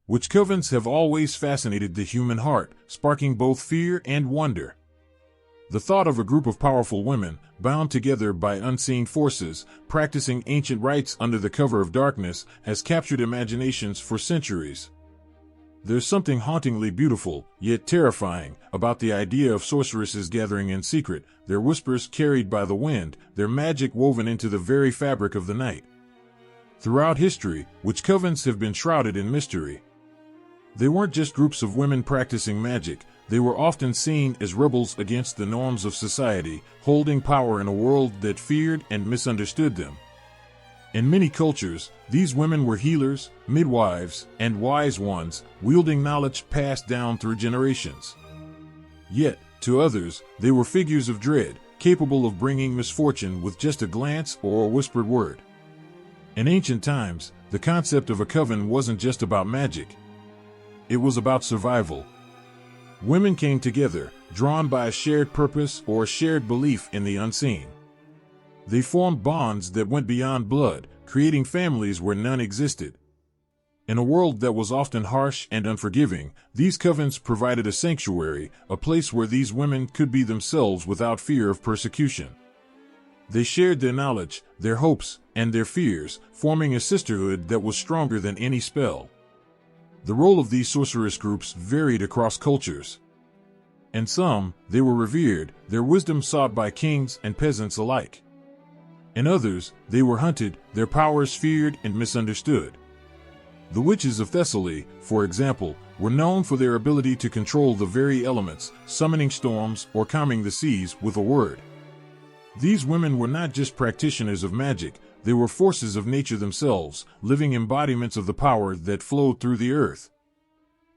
Witch covens have always fascinated the human heart, sparking both fear and wonder. The thought of a group of powerful women, bound together by unseen forces, practicing ancient rites under the cover of darkness, has captured imaginations for centuries. There's something hauntingly beautiful, yet terrifying, about the idea of sorceresses gathering in secret, their whispers carried by the wind, their magic woven into the very fabric of the night. Throughout history, witch covens have been shrouded in mystery. They weren't just groups of women practicing magic, they were often seen as rebels against the norms of society, holding power in a world that feared and misunderstood them. In many cultures, these women were healers, midwives, and wise ones, wielding knowledge passed down through generations. Yet, to others, they were figures of dread, capable of bringing misfortune with just a glance or a whispered word. In ancient times, the concept of a coven wasn't just about magic. It was about survival. Women came together, drawn by a shared purpose or a shared belief in the unseen. They formed bonds that went beyond blood, creating families where none existed. In a world that was often harsh and unforgiving, these covens provided a sanctuary, a place where these women could be themselves without fear of persecution. They shared their knowledge, their hopes, and their fears, forming a sisterhood that was stronger than any spell. The role of these sorceress groups varied across cultures. In some, they were revered, their wisdom sought by kings and peasants alike. In others, they were hunted, their powers feared and misunderstood. The witches of Thessaly, for example, were known for their ability to control the very elements, summoning storms or calming the seas with a word. These women were not just practitioners of magic, they were forces of nature themselves, living embodiments of the power that flowed through the earth.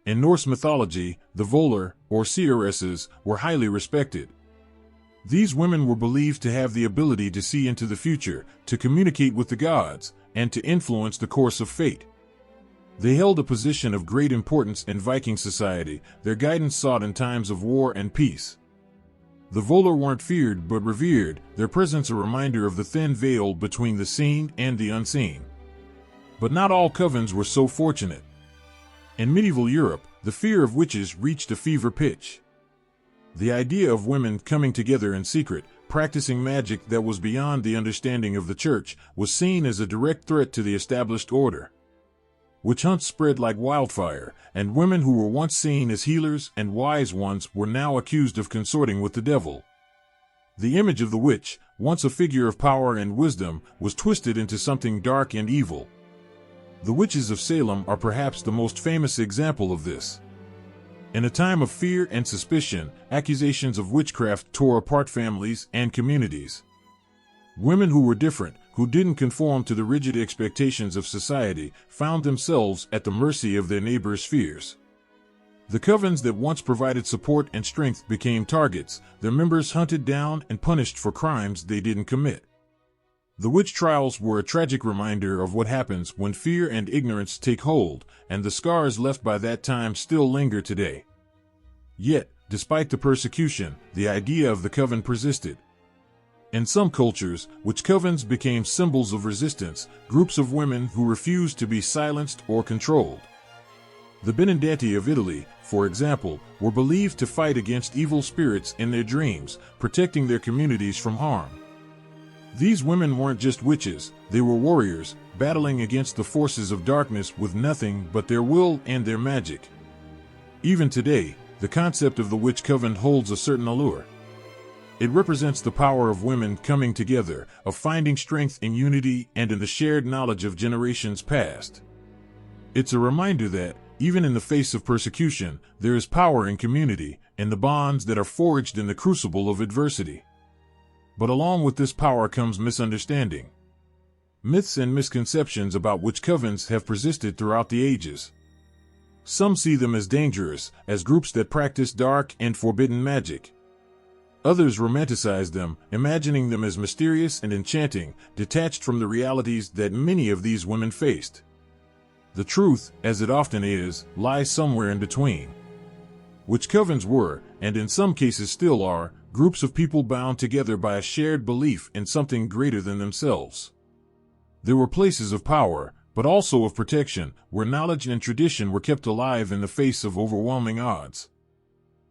In Norse mythology, the Volur, or seeresses, were highly respected. These women were believed to have the ability to see into the future, to communicate with the gods, and to influence the course of fate. They held a position of great importance in Viking society, their guidance sought in times of war and peace. The Volur weren't feared but revered, their presence a reminder of the thin veil between the seen and the unseen. But not all covens were so fortunate. In medieval Europe, the fear of witches reached a fever pitch. The idea of women coming together in secret, practicing magic that was beyond the understanding of the church, was seen as a direct threat to the established order. Witch hunts spread like wildfire, and women who were once seen as healers and wise ones were now accused of consorting with the devil. The image of the witch, once a figure of power and wisdom, was twisted into something dark and evil. The witches of Salem are perhaps the most famous example of this. In a time of fear and suspicion, accusations of witchcraft tore apart families and communities. Women who were different, who didn't conform to the rigid expectations of society, found themselves at the mercy of their neighbors' fears. The covens that once provided support and strength became targets, their members hunted down and punished for crimes they didn't commit. The witch trials were a tragic reminder of what happens when fear and ignorance take hold, and the scars left by that time still linger today. Yet, despite the persecution, the idea of the coven persisted. In some cultures, witch covens became symbols of resistance, groups of women who refused to be silenced or controlled. The Benedatti of Italy, for example, were believed to fight against evil spirits in their dreams, protecting their communities from harm. These women weren't just witches, they were warriors, battling against the forces of darkness with nothing but their will and their magic. Even today, the concept of the witch coven holds a certain allure. It represents the power of women coming together, of finding strength in unity and in the shared knowledge of generations past. It's a reminder that, even in the face of persecution, there is power in community, in the bonds that are forged in the crucible of adversity. But along with this power comes misunderstanding. Myths and misconceptions about witch covens have persisted throughout the ages. Some see them as dangerous, as groups that practice dark and forbidden magic. Others romanticize them, imagining them as mysterious and enchanting, detached from the realities that many of these women faced. The truth, as it often is, lies somewhere in between. Witch covens were, and in some cases still are, groups of people bound together by a shared belief in something greater than themselves. They were places of power, but also of protection, where knowledge and tradition were kept alive in the face of overwhelming odds.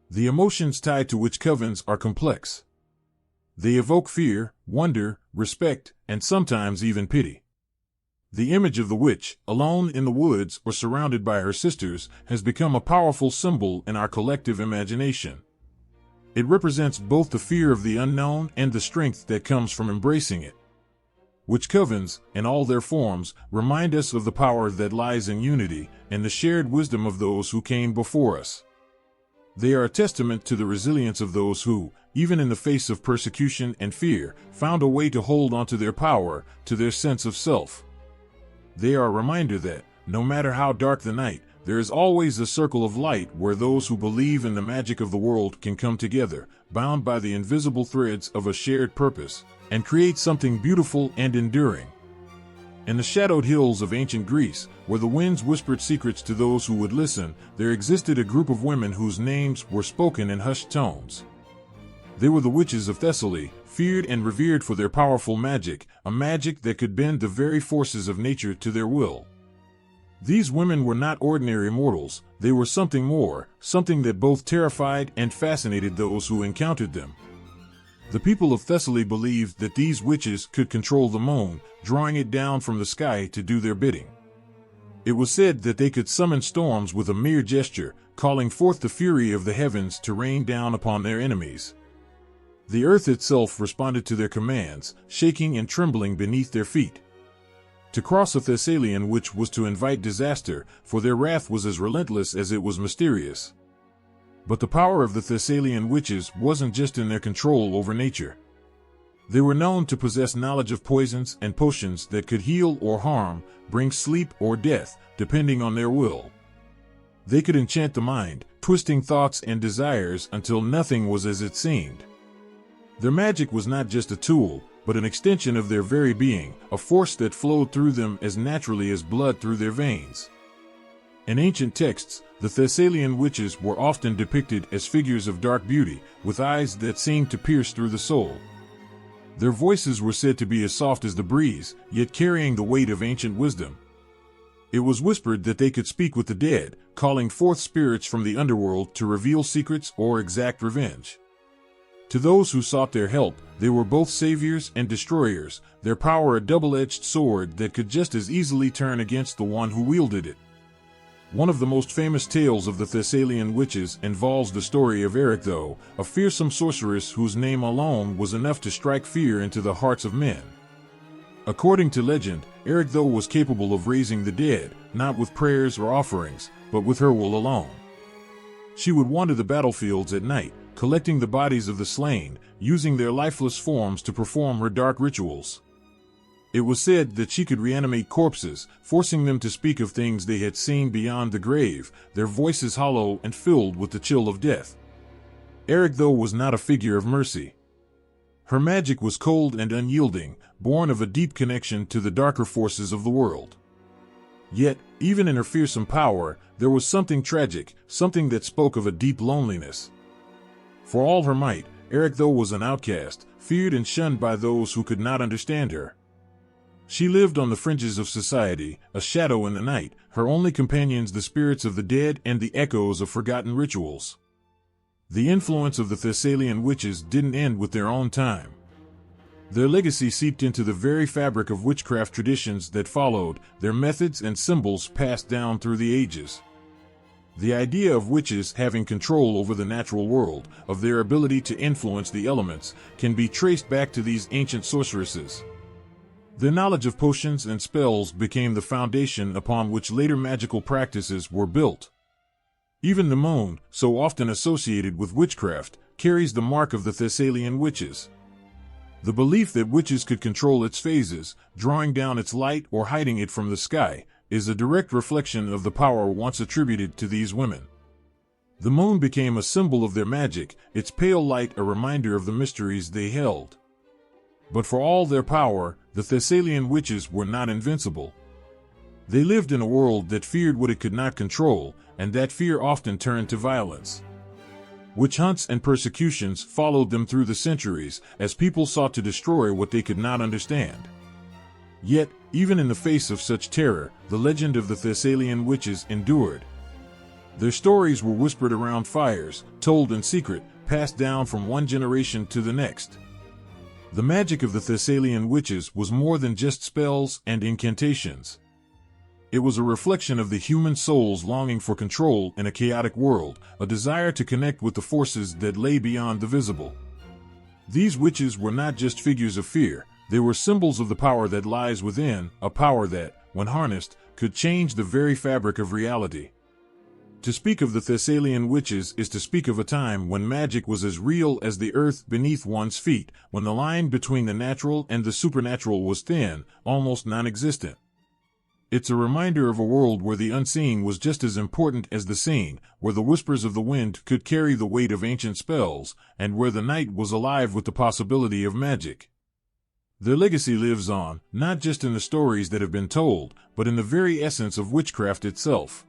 The emotions tied to witch covens are complex. They evoke fear, wonder, respect, and sometimes even pity. The image of the witch, alone in the woods or surrounded by her sisters, has become a powerful symbol in our collective imagination. It represents both the fear of the unknown and the strength that comes from embracing it. Witch covens, in all their forms, remind us of the power that lies in unity and the shared wisdom of those who came before us. They are a testament to the resilience of those who, even in the face of persecution and fear, found a way to hold onto their power, to their sense of self. They are a reminder that, no matter how dark the night, there is always a circle of light where those who believe in the magic of the world can come together, bound by the invisible threads of a shared purpose, and create something beautiful and enduring. In the shadowed hills of ancient Greece, where the winds whispered secrets to those who would listen, there existed a group of women whose names were spoken in hushed tones. They were the witches of Thessaly, feared and revered for their powerful magic, a magic that could bend the very forces of nature to their will. These women were not ordinary mortals, they were something more, something that both terrified and fascinated those who encountered them. The people of Thessaly believed that these witches could control the moon, drawing it down from the sky to do their bidding. It was said that they could summon storms with a mere gesture, calling forth the fury of the heavens to rain down upon their enemies. The earth itself responded to their commands, shaking and trembling beneath their feet. To cross a Thessalian witch was to invite disaster, for their wrath was as relentless as it was mysterious. But the power of the Thessalian witches wasn't just in their control over nature. They were known to possess knowledge of poisons and potions that could heal or harm, bring sleep or death, depending on their will. They could enchant the mind, twisting thoughts and desires until nothing was as it seemed. Their magic was not just a tool, but an extension of their very being, a force that flowed through them as naturally as blood through their veins. In ancient texts, the Thessalian witches were often depicted as figures of dark beauty, with eyes that seemed to pierce through the soul. Their voices were said to be as soft as the breeze, yet carrying the weight of ancient wisdom. It was whispered that they could speak with the dead, calling forth spirits from the underworld to reveal secrets or exact revenge. To those who sought their help, they were both saviors and destroyers, their power a double-edged sword that could just as easily turn against the one who wielded it. One of the most famous tales of the Thessalian witches involves the story of Erictho, a fearsome sorceress whose name alone was enough to strike fear into the hearts of men. According to legend, Erictho was capable of raising the dead, not with prayers or offerings, but with her will alone. She would wander the battlefields at night, collecting the bodies of the slain, using their lifeless forms to perform her dark rituals. It was said that she could reanimate corpses, forcing them to speak of things they had seen beyond the grave, their voices hollow and filled with the chill of death. Erictho was not a figure of mercy. Her magic was cold and unyielding, born of a deep connection to the darker forces of the world. Yet, even in her fearsome power, there was something tragic, something that spoke of a deep loneliness. For all her might, Erictho was an outcast, feared and shunned by those who could not understand her. She lived on the fringes of society, a shadow in the night, her only companions the spirits of the dead and the echoes of forgotten rituals. The influence of the Thessalian witches didn't end with their own time. Their legacy seeped into the very fabric of witchcraft traditions that followed, their methods and symbols passed down through the ages. The idea of witches having control over the natural world, of their ability to influence the elements, can be traced back to these ancient sorceresses. Their knowledge of potions and spells became the foundation upon which later magical practices were built. Even the moon, so often associated with witchcraft, carries the mark of the Thessalian witches. The belief that witches could control its phases, drawing down its light or hiding it from the sky, is a direct reflection of the power once attributed to these women. The moon became a symbol of their magic, its pale light a reminder of the mysteries they held. But for all their power, the Thessalian witches were not invincible. They lived in a world that feared what it could not control, and that fear often turned to violence. Witch hunts and persecutions followed them through the centuries, as people sought to destroy what they could not understand. Yet, even in the face of such terror, the legend of the Thessalian witches endured. Their stories were whispered around fires, told in secret, passed down from one generation to the next. The magic of the Thessalian witches was more than just spells and incantations. It was a reflection of the human soul's longing for control in a chaotic world, a desire to connect with the forces that lay beyond the visible. These witches were not just figures of fear, they were symbols of the power that lies within, a power that, when harnessed, could change the very fabric of reality. To speak of the Thessalian witches is to speak of a time when magic was as real as the earth beneath one's feet, when the line between the natural and the supernatural was thin, almost non-existent. It's a reminder of a world where the unseen was just as important as the seen, where the whispers of the wind could carry the weight of ancient spells, and where the night was alive with the possibility of magic. Their legacy lives on, not just in the stories that have been told, but in the very essence of witchcraft itself.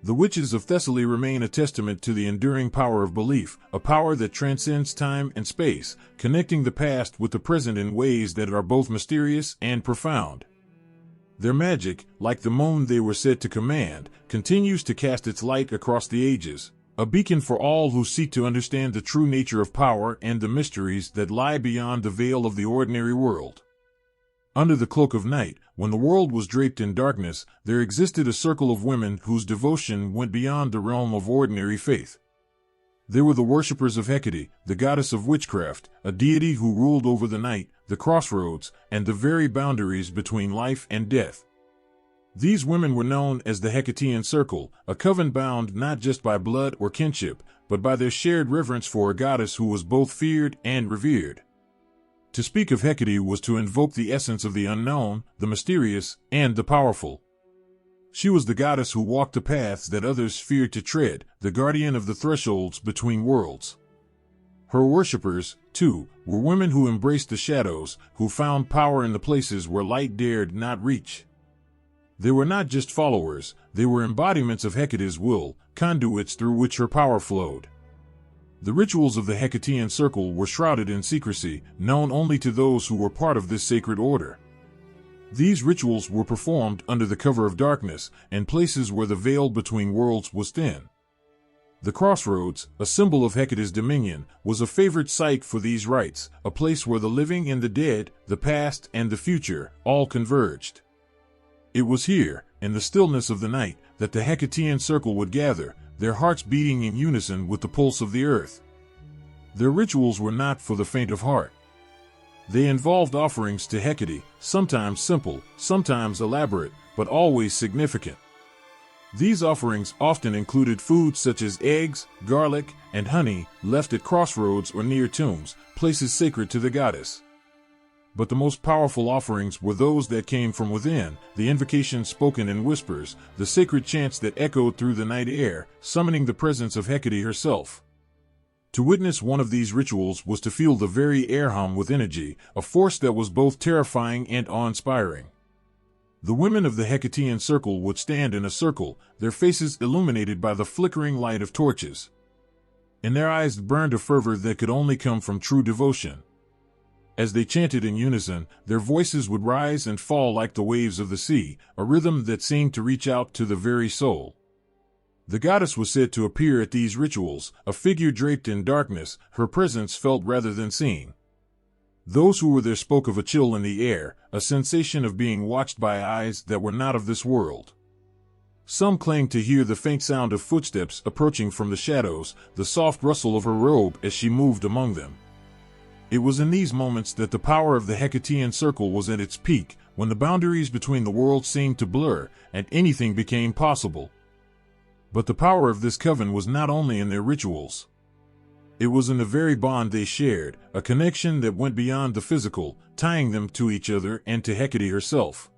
The witches of Thessaly remain a testament to the enduring power of belief, a power that transcends time and space, connecting the past with the present in ways that are both mysterious and profound. Their magic, like the moon they were said to command, continues to cast its light across the ages, a beacon for all who seek to understand the true nature of power and the mysteries that lie beyond the veil of the ordinary world. Under the cloak of night, when the world was draped in darkness, there existed a circle of women whose devotion went beyond the realm of ordinary faith. They were the worshippers of Hecate, the goddess of witchcraft, a deity who ruled over the night, the crossroads, and the very boundaries between life and death. These women were known as the Hecatean Circle, a coven bound not just by blood or kinship, but by their shared reverence for a goddess who was both feared and revered. To speak of Hecate was to invoke the essence of the unknown, the mysterious, and the powerful. She was the goddess who walked the paths that others feared to tread, the guardian of the thresholds between worlds. Her worshippers, too, were women who embraced the shadows, who found power in the places where light dared not reach. They were not just followers, they were embodiments of Hecate's will, conduits through which her power flowed. The rituals of the Hecatean Circle were shrouded in secrecy, known only to those who were part of this sacred order. These rituals were performed under the cover of darkness, in places where the veil between worlds was thin. The crossroads, a symbol of Hecate's dominion, was a favored site for these rites, a place where the living and the dead, the past and the future, all converged. It was here, in the stillness of the night, that the Hecatean Circle would gather, their hearts beating in unison with the pulse of the earth. Their rituals were not for the faint of heart. They involved offerings to Hecate, sometimes simple, sometimes elaborate, but always significant. These offerings often included foods such as eggs, garlic, and honey, left at crossroads or near tombs, places sacred to the goddess. But the most powerful offerings were those that came from within, the invocations spoken in whispers, the sacred chants that echoed through the night air, summoning the presence of Hecate herself. To witness one of these rituals was to feel the very air hum with energy, a force that was both terrifying and awe-inspiring. The women of the Hecatean Circle would stand in a circle, their faces illuminated by the flickering light of torches. In their eyes burned a fervor that could only come from true devotion. As they chanted in unison, their voices would rise and fall like the waves of the sea, a rhythm that seemed to reach out to the very soul. The goddess was said to appear at these rituals, a figure draped in darkness, her presence felt rather than seen. Those who were there spoke of a chill in the air, a sensation of being watched by eyes that were not of this world. Some claimed to hear the faint sound of footsteps approaching from the shadows, the soft rustle of her robe as she moved among them. It was in these moments that the power of the Hecatean Circle was at its peak, when the boundaries between the worlds seemed to blur, and anything became possible. But the power of this coven was not only in their rituals. It was in the very bond they shared, a connection that went beyond the physical, tying them to each other and to Hecate herself.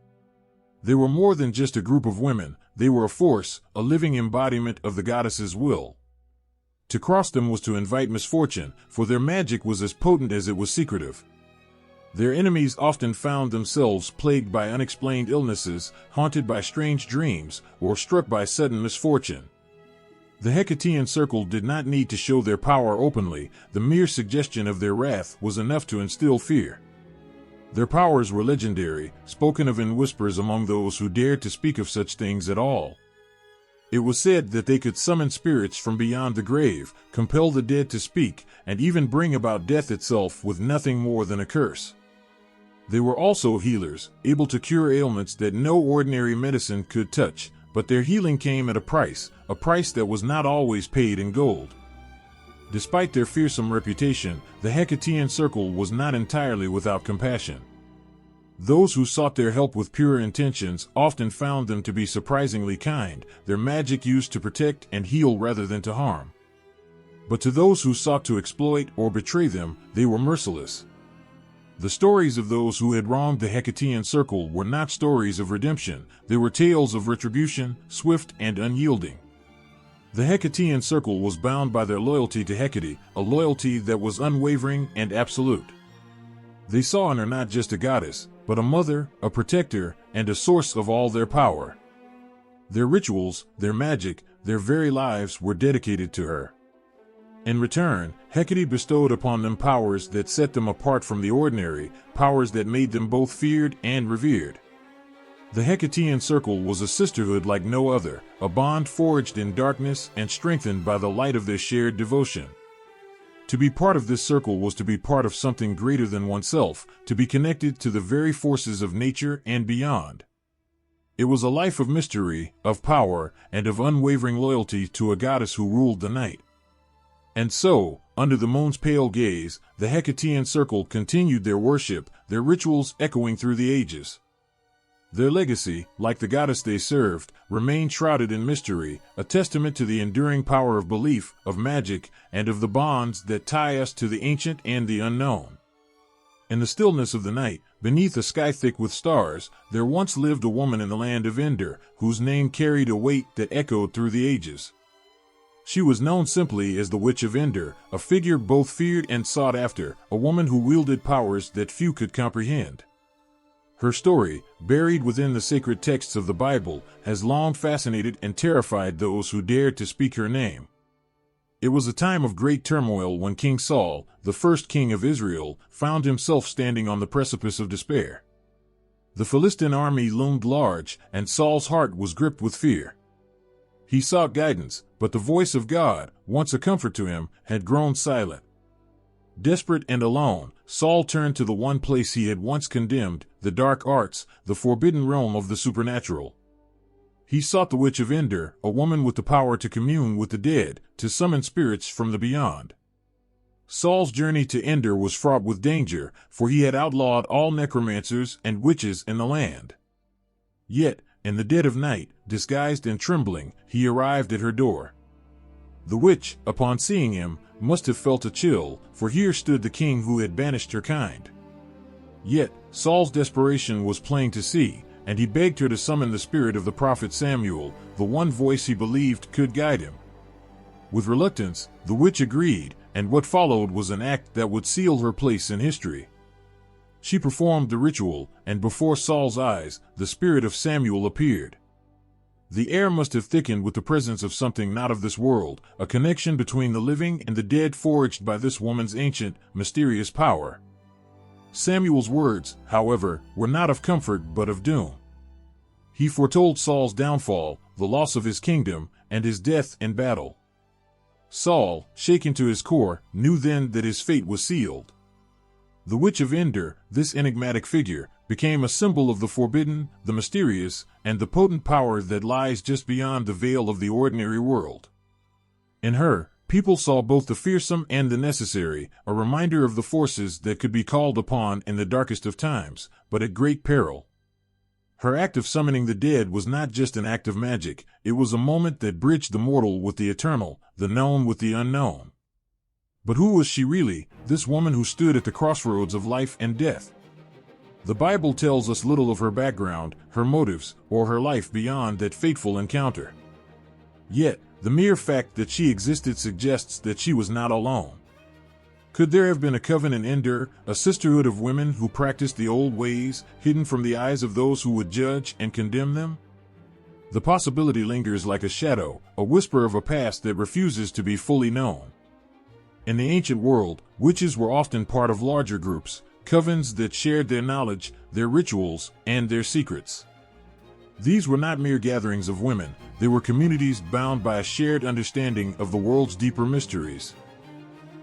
They were more than just a group of women, they were a force, a living embodiment of the goddess's will. To cross them was to invite misfortune, for their magic was as potent as it was secretive. Their enemies often found themselves plagued by unexplained illnesses, haunted by strange dreams, or struck by sudden misfortune. The Hecatean Circle did not need to show their power openly, the mere suggestion of their wrath was enough to instill fear. Their powers were legendary, spoken of in whispers among those who dared to speak of such things at all. It was said that they could summon spirits from beyond the grave, compel the dead to speak, and even bring about death itself with nothing more than a curse. They were also healers, able to cure ailments that no ordinary medicine could touch, but their healing came at a price that was not always paid in gold. Despite their fearsome reputation, the Hecatean Circle was not entirely without compassion. Those who sought their help with pure intentions often found them to be surprisingly kind, their magic used to protect and heal rather than to harm. But to those who sought to exploit or betray them, they were merciless. The stories of those who had wronged the Hecatean Circle were not stories of redemption, they were tales of retribution, swift and unyielding. The Hecatean Circle was bound by their loyalty to Hecate, a loyalty that was unwavering and absolute. They saw in her not just a goddess, but a mother, a protector, and a source of all their power. Their rituals, their magic, their very lives were dedicated to her. In return, Hecate bestowed upon them powers that set them apart from the ordinary, powers that made them both feared and revered. The Hecatean Circle was a sisterhood like no other, a bond forged in darkness and strengthened by the light of their shared devotion. To be part of this circle was to be part of something greater than oneself, to be connected to the very forces of nature and beyond. It was a life of mystery, of power, and of unwavering loyalty to a goddess who ruled the night. And so, under the moon's pale gaze, the Hecatean Circle continued their worship, their rituals echoing through the ages. Their legacy, like the goddess they served, remained shrouded in mystery, a testament to the enduring power of belief, of magic, and of the bonds that tie us to the ancient and the unknown. In the stillness of the night, beneath a sky thick with stars, there once lived a woman in the land of Ender, whose name carried a weight that echoed through the ages. She was known simply as the Witch of Ender, a figure both feared and sought after, a woman who wielded powers that few could comprehend. Her story, buried within the sacred texts of the Bible, has long fascinated and terrified those who dared to speak her name. It was a time of great turmoil when King Saul, the first king of Israel, found himself standing on the precipice of despair. The Philistine army loomed large, and Saul's heart was gripped with fear. He sought guidance, but the voice of God, once a comfort to him, had grown silent. Desperate and alone, Saul turned to the one place he had once condemned, the dark arts, the forbidden realm of the supernatural. He sought the Witch of Ender, a woman with the power to commune with the dead, to summon spirits from the beyond. Saul's journey to Ender was fraught with danger, for he had outlawed all necromancers and witches in the land. Yet, in the dead of night, disguised and trembling, he arrived at her door. The witch, upon seeing him, must have felt a chill, for here stood the king who had banished her kind. Yet, Saul's desperation was plain to see, and he begged her to summon the spirit of the prophet Samuel, the one voice he believed could guide him. With reluctance, the witch agreed, and what followed was an act that would seal her place in history. She performed the ritual, and before Saul's eyes, the spirit of Samuel appeared. The air must have thickened with the presence of something not of this world, a connection between the living and the dead forged by this woman's ancient, mysterious power. Samuel's words, however, were not of comfort but of doom. He foretold Saul's downfall, the loss of his kingdom, and his death in battle. Saul, shaken to his core, knew then that his fate was sealed. The Witch of Ender, this enigmatic figure, became a symbol of the forbidden, the mysterious, and the potent power that lies just beyond the veil of the ordinary world. In her, people saw both the fearsome and the necessary, a reminder of the forces that could be called upon in the darkest of times, but at great peril. Her act of summoning the dead was not just an act of magic, it was a moment that bridged the mortal with the eternal, the known with the unknown. But who was she really, this woman who stood at the crossroads of life and death? The Bible tells us little of her background, her motives, or her life beyond that fateful encounter. Yet, the mere fact that she existed suggests that she was not alone. Could there have been a coven in Ender, a sisterhood of women who practiced the old ways, hidden from the eyes of those who would judge and condemn them? The possibility lingers like a shadow, a whisper of a past that refuses to be fully known. In the ancient world, witches were often part of larger groups, covens that shared their knowledge, their rituals, and their secrets. These were not mere gatherings of women, they were communities bound by a shared understanding of the world's deeper mysteries.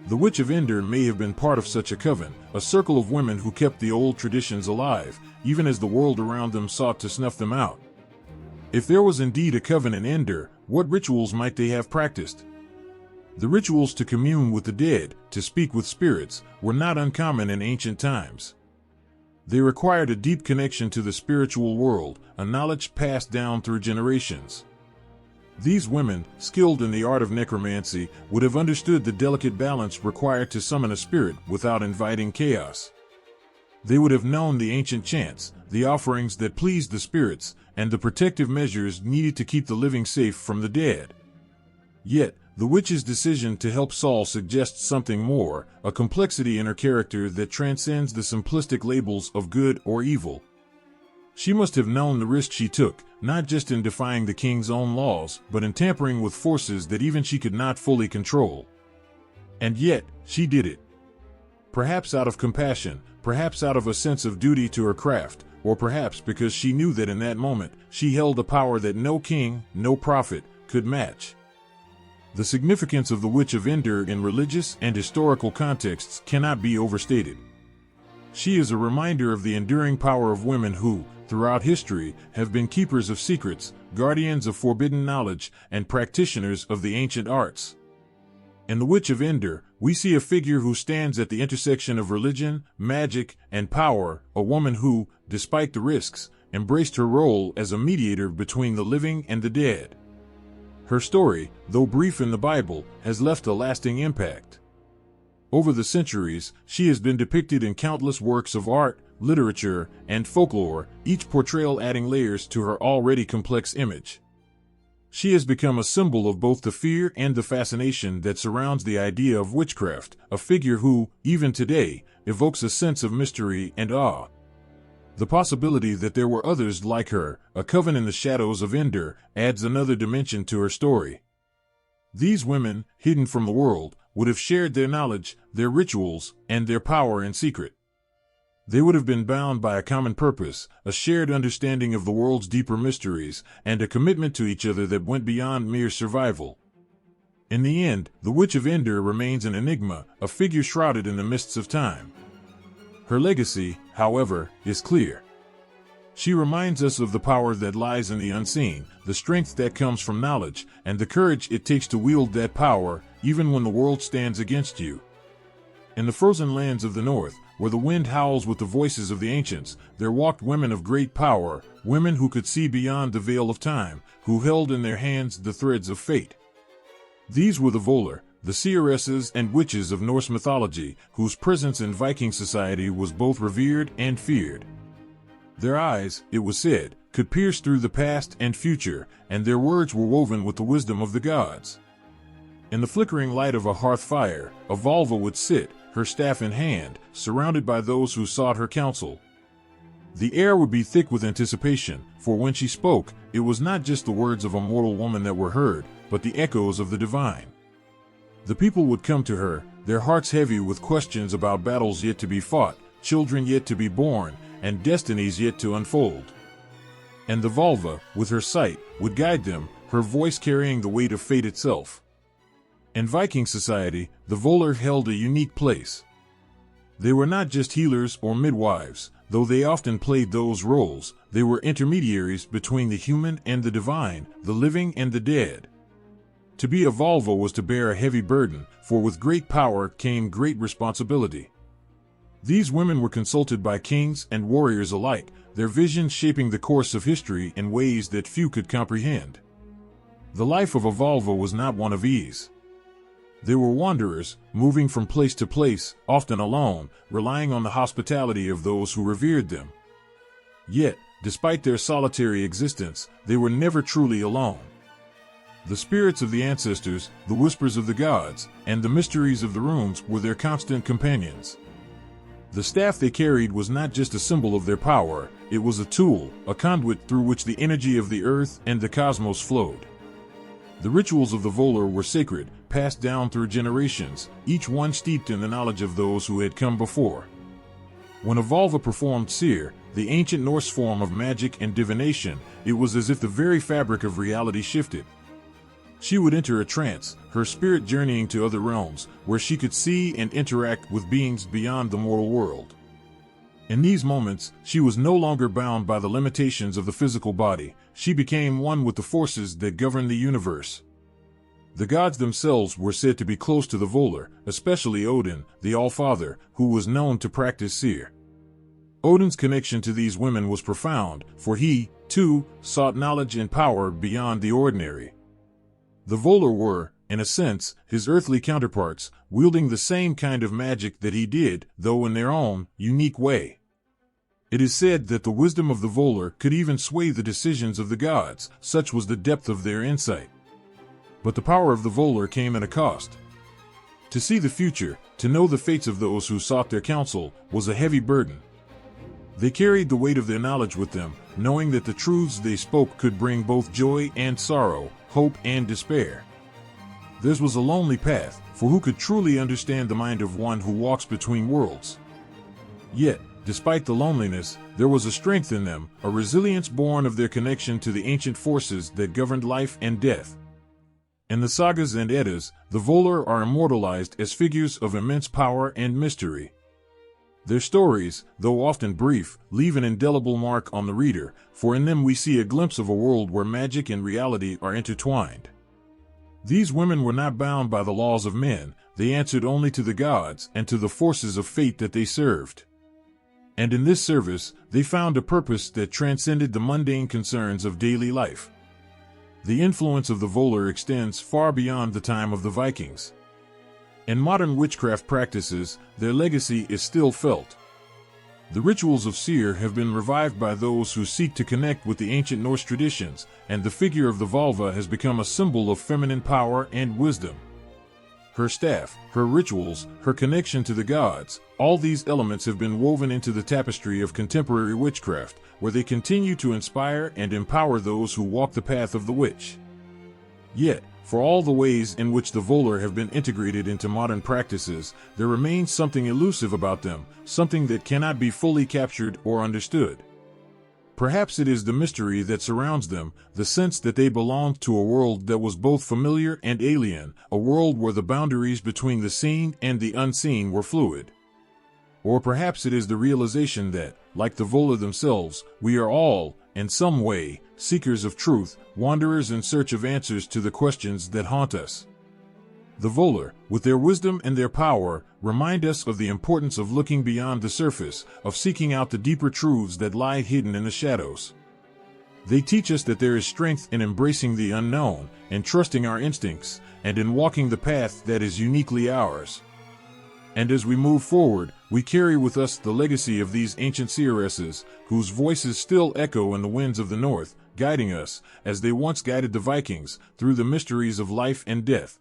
The Witch of Endor may have been part of such a coven, a circle of women who kept the old traditions alive, even as the world around them sought to snuff them out. If there was indeed a coven in Endor, what rituals might they have practiced? The rituals to commune with the dead, to speak with spirits, were not uncommon in ancient times. They required a deep connection to the spiritual world, a knowledge passed down through generations. These women, skilled in the art of necromancy, would have understood the delicate balance required to summon a spirit without inviting chaos. They would have known the ancient chants, the offerings that pleased the spirits, and the protective measures needed to keep the living safe from the dead. Yet, the witch's decision to help Saul suggests something more, a complexity in her character that transcends the simplistic labels of good or evil. She must have known the risk she took, not just in defying the king's own laws, but in tampering with forces that even she could not fully control. And yet, she did it. Perhaps out of compassion, perhaps out of a sense of duty to her craft, or perhaps because she knew that in that moment, she held a power that no king, no prophet, could match. The significance of the Witch of Endor in religious and historical contexts cannot be overstated. She is a reminder of the enduring power of women who, throughout history, have been keepers of secrets, guardians of forbidden knowledge, and practitioners of the ancient arts. In the Witch of Endor, we see a figure who stands at the intersection of religion, magic, and power, a woman who, despite the risks, embraced her role as a mediator between the living and the dead. Her story, though brief in the Bible, has left a lasting impact. Over the centuries, she has been depicted in countless works of art, literature, and folklore, each portrayal adding layers to her already complex image. She has become a symbol of both the fear and the fascination that surrounds the idea of witchcraft, a figure who, even today, evokes a sense of mystery and awe. The possibility that there were others like her, a coven in the shadows of Endor, adds another dimension to her story. These women, hidden from the world, would have shared their knowledge, their rituals, and their power in secret. They would have been bound by a common purpose, a shared understanding of the world's deeper mysteries, and a commitment to each other that went beyond mere survival. In the end, the Witch of Endor remains an enigma, a figure shrouded in the mists of time. Her legacy, however, is clear. She reminds us of the power that lies in the unseen, the strength that comes from knowledge, and the courage it takes to wield that power, even when the world stands against you. In the frozen lands of the north, where the wind howls with the voices of the ancients, there walked women of great power, women who could see beyond the veil of time, who held in their hands the threads of fate. These were the Volur, the seeresses and witches of Norse mythology, whose presence in Viking society was both revered and feared. Their eyes, it was said, could pierce through the past and future, and their words were woven with the wisdom of the gods. In the flickering light of a hearth fire, a Volva would sit, her staff in hand, surrounded by those who sought her counsel. The air would be thick with anticipation, for when she spoke, it was not just the words of a mortal woman that were heard, but the echoes of the divine. The people would come to her, their hearts heavy with questions about battles yet to be fought, children yet to be born, and destinies yet to unfold. And the Volva, with her sight, would guide them, her voice carrying the weight of fate itself. In Viking society, the Volur held a unique place. They were not just healers or midwives, though they often played those roles, they were intermediaries between the human and the divine, the living and the dead. To be a Volva was to bear a heavy burden, for with great power came great responsibility. These women were consulted by kings and warriors alike, their visions shaping the course of history in ways that few could comprehend. The life of a Volva was not one of ease. They were wanderers, moving from place to place, often alone, relying on the hospitality of those who revered them. Yet, despite their solitary existence, they were never truly alone. The spirits of the ancestors, the whispers of the gods, and the mysteries of the runes were their constant companions. The staff they carried was not just a symbol of their power, it was a tool, a conduit through which the energy of the earth and the cosmos flowed. The rituals of the Volur were sacred, passed down through generations, each one steeped in the knowledge of those who had come before. When a vulva performed seer, the ancient Norse form of magic and divination, it was as if the very fabric of reality shifted. She would enter a trance, her spirit journeying to other realms, where she could see and interact with beings beyond the mortal world. In these moments, she was no longer bound by the limitations of the physical body. She became one with the forces that govern the universe. The gods themselves were said to be close to the Volur, especially Odin, the All-Father, who was known to practice seer. Odin's connection to these women was profound, for he, too, sought knowledge and power beyond the ordinary. The Volur were, in a sense, his earthly counterparts, wielding the same kind of magic that he did, though in their own, unique way. It is said that the wisdom of the Volur could even sway the decisions of the gods, such was the depth of their insight. But the power of the Volur came at a cost. To see the future, to know the fates of those who sought their counsel, was a heavy burden. They carried the weight of their knowledge with them, knowing that the truths they spoke could bring both joy and sorrow, hope and despair. Theirs was a lonely path, for who could truly understand the mind of one who walks between worlds? Yet, despite the loneliness, there was a strength in them, a resilience born of their connection to the ancient forces that governed life and death. In the sagas and Eddas, the Volur are immortalized as figures of immense power and mystery. Their stories, though often brief, leave an indelible mark on the reader, for in them we see a glimpse of a world where magic and reality are intertwined. These women were not bound by the laws of men, they answered only to the gods and to the forces of fate that they served. And in this service, they found a purpose that transcended the mundane concerns of daily life. The influence of the Volur extends far beyond the time of the Vikings. In modern witchcraft practices, their legacy is still felt. The rituals of seer have been revived by those who seek to connect with the ancient Norse traditions, and the figure of the vulva has become a symbol of feminine power and wisdom. Her staff, her rituals, her connection to the gods, all these elements have been woven into the tapestry of contemporary witchcraft, where they continue to inspire and empower those who walk the path of the witch. Yet, for all the ways in which the Volur have been integrated into modern practices, there remains something elusive about them, something that cannot be fully captured or understood. Perhaps it is the mystery that surrounds them, the sense that they belonged to a world that was both familiar and alien, a world where the boundaries between the seen and the unseen were fluid. Or perhaps it is the realization that, like the Volur themselves, we are all, in some way, seekers of truth, wanderers in search of answers to the questions that haunt us. The Volur, with their wisdom and their power, remind us of the importance of looking beyond the surface, of seeking out the deeper truths that lie hidden in the shadows. They teach us that there is strength in embracing the unknown, in trusting our instincts, and in walking the path that is uniquely ours. And as we move forward, we carry with us the legacy of these ancient seeresses, whose voices still echo in the winds of the north, guiding us, as they once guided the Vikings, through the mysteries of life and death.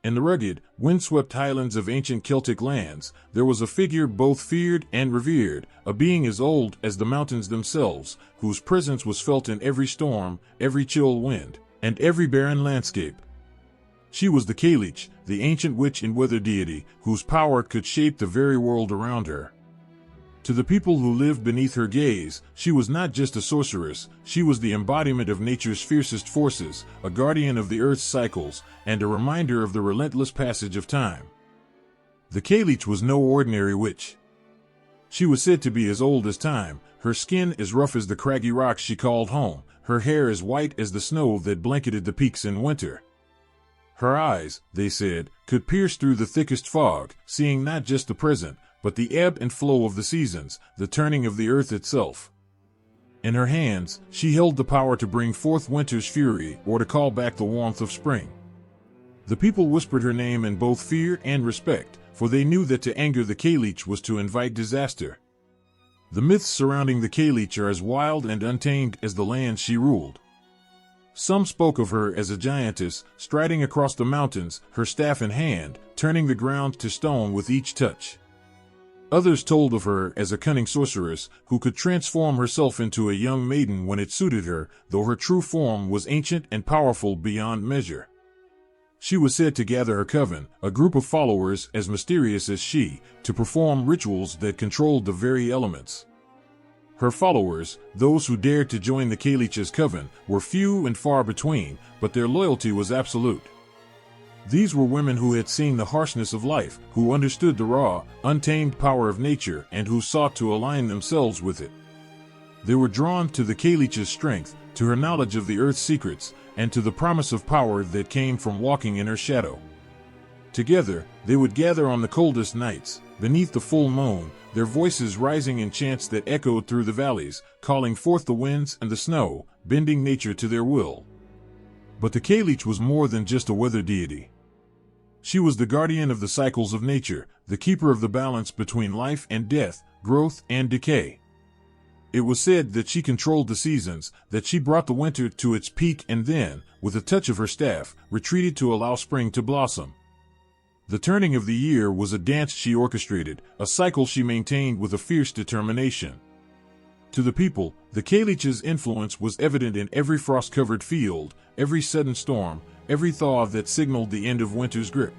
In the rugged, windswept highlands of ancient Celtic lands, there was a figure both feared and revered, a being as old as the mountains themselves, whose presence was felt in every storm, every chill wind, and every barren landscape. She was the Kaleach, the ancient witch and weather deity, whose power could shape the very world around her. To the people who lived beneath her gaze, she was not just a sorceress, she was the embodiment of nature's fiercest forces, a guardian of the earth's cycles, and a reminder of the relentless passage of time. The Kaleach was no ordinary witch. She was said to be as old as time, her skin as rough as the craggy rocks she called home, her hair as white as the snow that blanketed the peaks in winter. Her eyes, they said, could pierce through the thickest fog, seeing not just the present, but the ebb and flow of the seasons, the turning of the earth itself. In her hands, she held the power to bring forth winter's fury or to call back the warmth of spring. The people whispered her name in both fear and respect, for they knew that to anger the Kaleach was to invite disaster. The myths surrounding the Kaleach are as wild and untamed as the lands she ruled. Some spoke of her as a giantess, striding across the mountains, her staff in hand, turning the ground to stone with each touch. Others told of her as a cunning sorceress who could transform herself into a young maiden when it suited her, though her true form was ancient and powerful beyond measure. She was said to gather her coven, a group of followers as mysterious as she, to perform rituals that controlled the very elements. Her followers, those who dared to join the Kalich's coven, were few and far between, but their loyalty was absolute. These were women who had seen the harshness of life, who understood the raw, untamed power of nature, and who sought to align themselves with it. They were drawn to the Kalich's strength, to her knowledge of the earth's secrets, and to the promise of power that came from walking in her shadow. Together, they would gather on the coldest nights, beneath the full moon, their voices rising in chants that echoed through the valleys, calling forth the winds and the snow, bending nature to their will. But the Kalich was more than just a weather deity. She was the guardian of the cycles of nature, the keeper of the balance between life and death, growth and decay. It was said that she controlled the seasons, that she brought the winter to its peak and then, with a touch of her staff, retreated to allow spring to blossom. The turning of the year was a dance she orchestrated, a cycle she maintained with a fierce determination. To the people, the Kalich's influence was evident in every frost-covered field, every sudden storm, every thaw that signaled the end of winter's grip.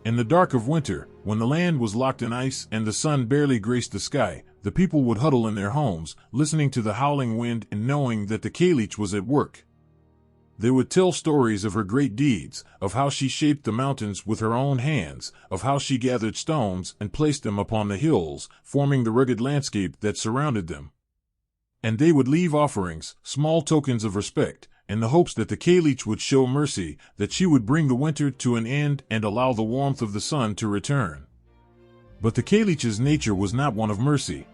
In the dark of winter, when the land was locked in ice and the sun barely graced the sky, the people would huddle in their homes, listening to the howling wind and knowing that the Kalich was at work. They would tell stories of her great deeds, of how she shaped the mountains with her own hands, of how she gathered stones and placed them upon the hills, forming the rugged landscape that surrounded them. And they would leave offerings, small tokens of respect, in the hopes that the Kalich would show mercy, that she would bring the winter to an end and allow the warmth of the sun to return. But the Kalich's nature was not one of mercy.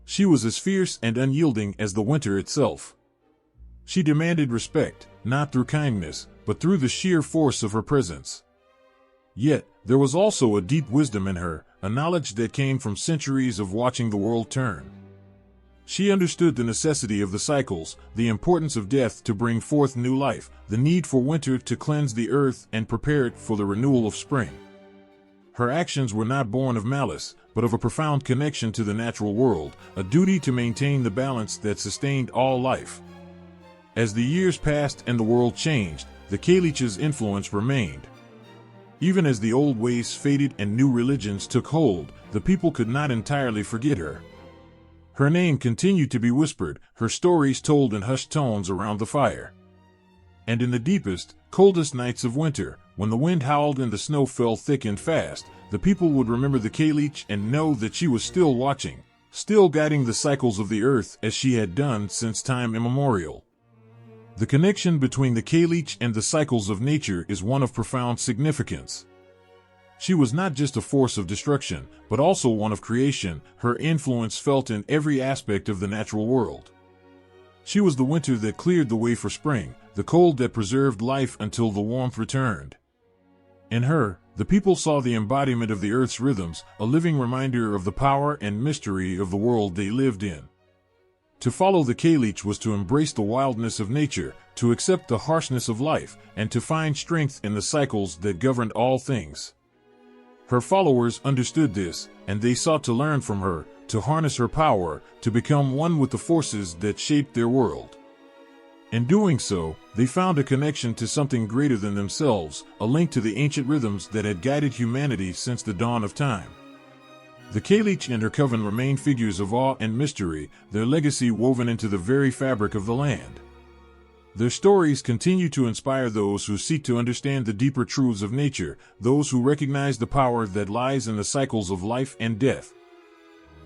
She was as fierce and unyielding as the winter itself. She demanded respect, not through kindness, but through the sheer force of her presence. Yet, there was also a deep wisdom in her, a knowledge that came from centuries of watching the world turn. She understood the necessity of the cycles, the importance of death to bring forth new life, the need for winter to cleanse the earth and prepare it for the renewal of spring. Her actions were not born of malice, but of a profound connection to the natural world, a duty to maintain the balance that sustained all life. As the years passed and the world changed, the Kalich's influence remained. Even as the old ways faded and new religions took hold, the people could not entirely forget her. Her name continued to be whispered, her stories told in hushed tones around the fire. And in the deepest, coldest nights of winter, when the wind howled and the snow fell thick and fast, the people would remember the Kalich and know that she was still watching, still guiding the cycles of the earth as she had done since time immemorial. The connection between the Kalich and the cycles of nature is one of profound significance. She was not just a force of destruction, but also one of creation, her influence felt in every aspect of the natural world. She was the winter that cleared the way for spring, the cold that preserved life until the warmth returned. In her, the people saw the embodiment of the earth's rhythms, a living reminder of the power and mystery of the world they lived in. To follow the Kalich was to embrace the wildness of nature, to accept the harshness of life, and to find strength in the cycles that governed all things. Her followers understood this, and they sought to learn from her, to harness her power, to become one with the forces that shaped their world. In doing so, they found a connection to something greater than themselves, a link to the ancient rhythms that had guided humanity since the dawn of time. The Kalich and her coven remain figures of awe and mystery, their legacy woven into the very fabric of the land. Their stories continue to inspire those who seek to understand the deeper truths of nature, those who recognize the power that lies in the cycles of life and death.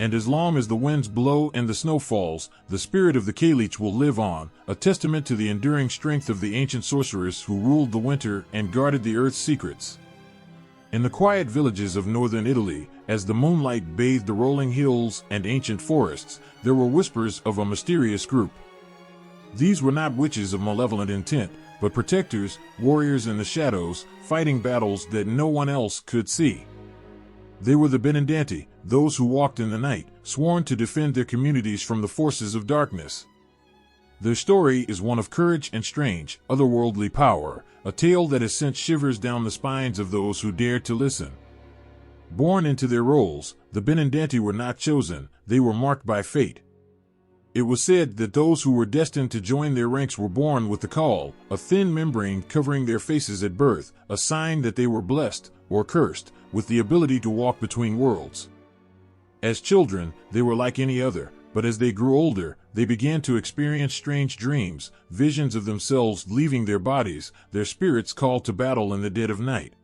And as long as the winds blow and the snow falls, the spirit of the Kalich will live on, a testament to the enduring strength of the ancient sorcerers who ruled the winter and guarded the earth's secrets. In the quiet villages of northern Italy, as the moonlight bathed the rolling hills and ancient forests, there were whispers of a mysterious group. These were not witches of malevolent intent, but protectors, warriors in the shadows, fighting battles that no one else could see. They were the Benedenti, those who walked in the night, sworn to defend their communities from the forces of darkness. Their story is one of courage and strange, otherworldly power, a tale that has sent shivers down the spines of those who dared to listen. Born into their roles, the Benedenti were not chosen, they were marked by fate. It was said that those who were destined to join their ranks were born with the caul, a thin membrane covering their faces at birth, a sign that they were blessed, or cursed, with the ability to walk between worlds. As children, they were like any other, but as they grew older, they began to experience strange dreams, visions of themselves leaving their bodies, their spirits called to battle in the dead of night.